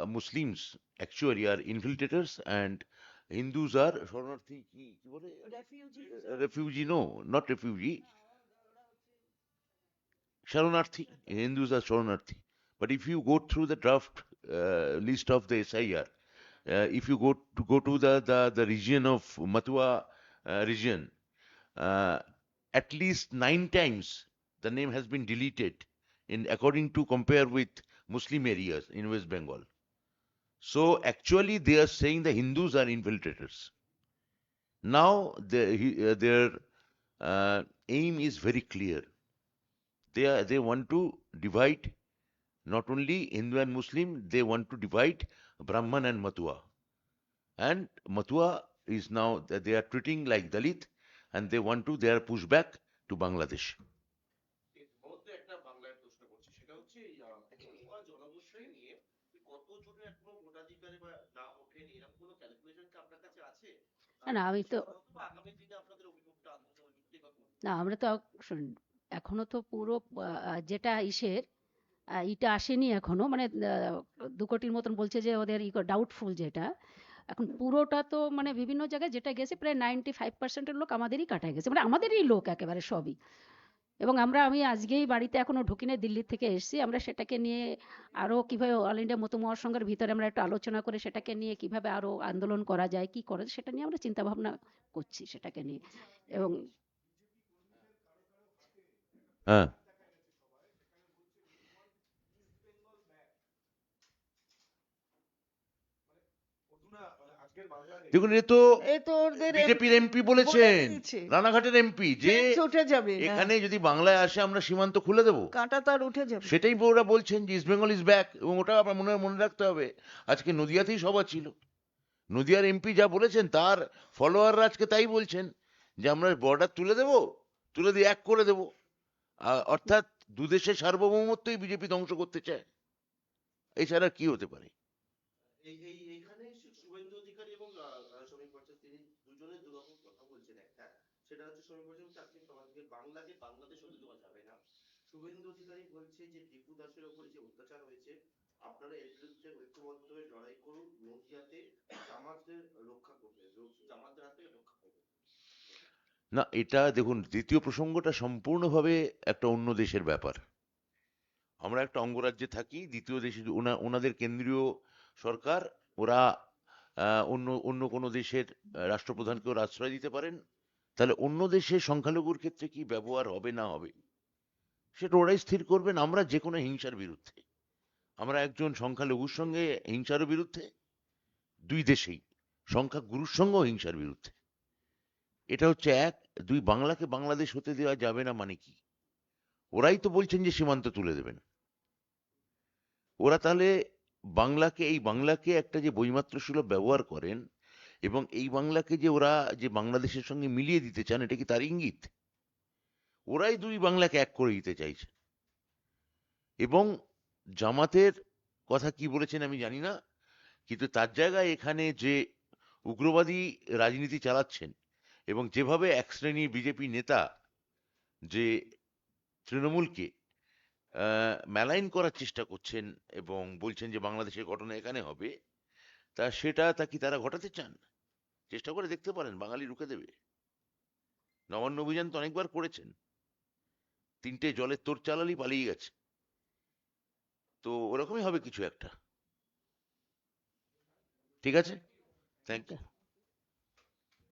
Muslims actually are infiltrators and Hindus are शरणार्थी की बोले? Refugee, no, not refugee. Sharanarthi. Hindus are Sharanarthi. But if you go through the draft list of the SIR, if you go to the region of Matua region, at least 9 times the name has been deleted in according to compare with Muslim areas in West Bengal. So actually they are saying the Hindus are infiltrators. Now their aim is very clear. They want to divide not only Hindu and Muslim, they want to divide Brahman and Matua. And Matua is now, they are treating like Dalit, and they want to, they are pushed back to Bangladesh. এর মধ্যে একটা বাংলায় প্রশ্ন করছি, সেটা হচ্ছে এই মতুয়া জনগোষ্ঠী নিয়ে কতজনের এখনো ভোটাধিকারে বা না ওঠেনি, এরকম কোনো ক্যালকুলেশন কি আপনার কাছে আছে? না আমি তো বা আগামী দিনে আপনাদের অভিমুখটা ব্যক্তিগত না আমরা তো শুনুন, এখনো তো পুরো যেটা ইসের ইটা আসেনি এখনো, মানে 2 কোটির মতন বলছে যে ওদের ডাউটফুল, যেটা এখন পুরোটা তো মানে বিভিন্ন জায়গায় যেটা গেছে প্রায় 95% লোক আমাদেরই কাটায় গেছে, মানে আমাদেরই লোক একেবারে সবই। এবং আমি আজকেই বাড়িতে এখনো ঢুকিনে, দিল্লি থেকে এসেছি, আমরা সেটাকে নিয়ে আরো কিভাবে অল ইন্ডিয়া মতো মহাসংঘের ভিতরে আমরা একটু আলোচনা করে সেটাকে নিয়ে কিভাবে আরো আন্দোলন করা যায়, কি করা যায়, সেটা নিয়ে আমরা চিন্তা ভাবনা করছি সেটাকে নিয়ে। এবং হ্যাঁ, আজকের বাংলায় দেখুন এ তো এ তো ওদের বিজেপির এমপি বলে বলেছেন, দিয়েছে। রানাঘাটের এমপি, যে Fence উঠে যাবে, হ্যাঁ। এখানে যদি বাংলায় আসে আমরা সীমান্ত খুলে দেবো। কাঁটা তার উঠে যাবে। সেটাই ওরা বলছেন যে ইস্ট বেঙ্গল ইজ ব্যাক, এবং ওটা আপনার মনে রাখতে হবে, আজকে নদিয়াতেই সভা ছিল, নদিয়ার এমপি যা বলেছেন তার ফলোয়াররা আজকে তাই বলছেন যে আমরা বর্ডার তুলে দেবো, তুলে দিয়ে এক করে দেবো। অর্থাৎ দুদেশের সার্বভৌমত্বই বিজেপি ধ্বংস করতে চায়, এছাড়া কি হতে পারে? এইখানে শুভেন্দু অধিকারী এবং সমীর ভট্টাচার্য তিনি দুজনে দুরকম কথা বলছেন। একটা সেটা হচ্ছে সমীর ভট্টাচার্য আজকে সমাজকে বাংলাকে বাংলাদেশ হতে দেওয়া যাবে না। শুভেন্দু অধিকারী বলছে যে দীপু দাসের উপরে যে অত্যাচার হয়েছে আপনারা এর বিরুদ্ধে ঐক্যবদ্ধ হয়ে লড়াই করুন, নদিয়াতে জামাতদের রক্ষা করবে, জামাতদের হাত থেকে রক্ষা করবে। না, এটা দেখুন, দ্বিতীয় প্রসঙ্গটা সম্পূর্ণভাবে একটা অন্য দেশের ব্যাপার। আমরা একটা অঙ্গরাজ্যে থাকি, দ্বিতীয় দেশে ওনাদের কেন্দ্রীয় সরকার, ওরা অন্য কোনো দেশের রাষ্ট্রপ্রধানকে ওরা আশ্রয় দিতে পারেন, তাহলে অন্য দেশের সংখ্যালঘুর ক্ষেত্রে কি ব্যবহার হবে না হবে সেটা ওরাই স্থির করবেন। আমরা যে কোনো হিংসার বিরুদ্ধে, আমরা একজন সংখ্যালঘুর সঙ্গে হিংসারও বিরুদ্ধে, দুই দেশেই সংখ্যাগুরুর সঙ্গেও হিংসার বিরুদ্ধে। এটা হচ্ছে এক। দুই, বাংলাকে বাংলাদেশ হতে দেওয়া যাবে না মানে কি? ওরাই তো বলছেন যে সীমান্ত তুলে দেবেন। ওরা তাহলে এই বাংলাকে একটা যে বৈমাত্র্য সুলভ ব্যবহার করেন, এবং এই বাংলাকে যে ওরা যে বাংলাদেশের সঙ্গে মিলিয়ে দিতে চান, এটা কি তার ইঙ্গিত? ওরাই দুই বাংলাকে এক করে দিতে চাইছে। এবং জামাতের কথা কি বলেছেন আমি জানি না, কিন্তু তার জায়গায় এখানে যে উগ্রবাদী রাজনীতি চালাচ্ছেন, এবং যেভাবে এক শ্রেণীর বিজেপি নেতা যে তৃণমূলকে মেলাইন করার চেষ্টা করছেন এবং বলছেন যে বাংলাদেশের ঘটনা এখানে হবে, তা কি তারা ঘটাতে চান? চেষ্টা করে দেখতে পারেন, বাঙালি রুখে দেবে। নবান্ন অভিযান তো অনেকবার করেছেন, 3টে জলের তোর চালালি পালিয়ে গেছে। তো ওরকমই হবে কিছু একটা। ঠিক আছে, থ্যাংক ইউ।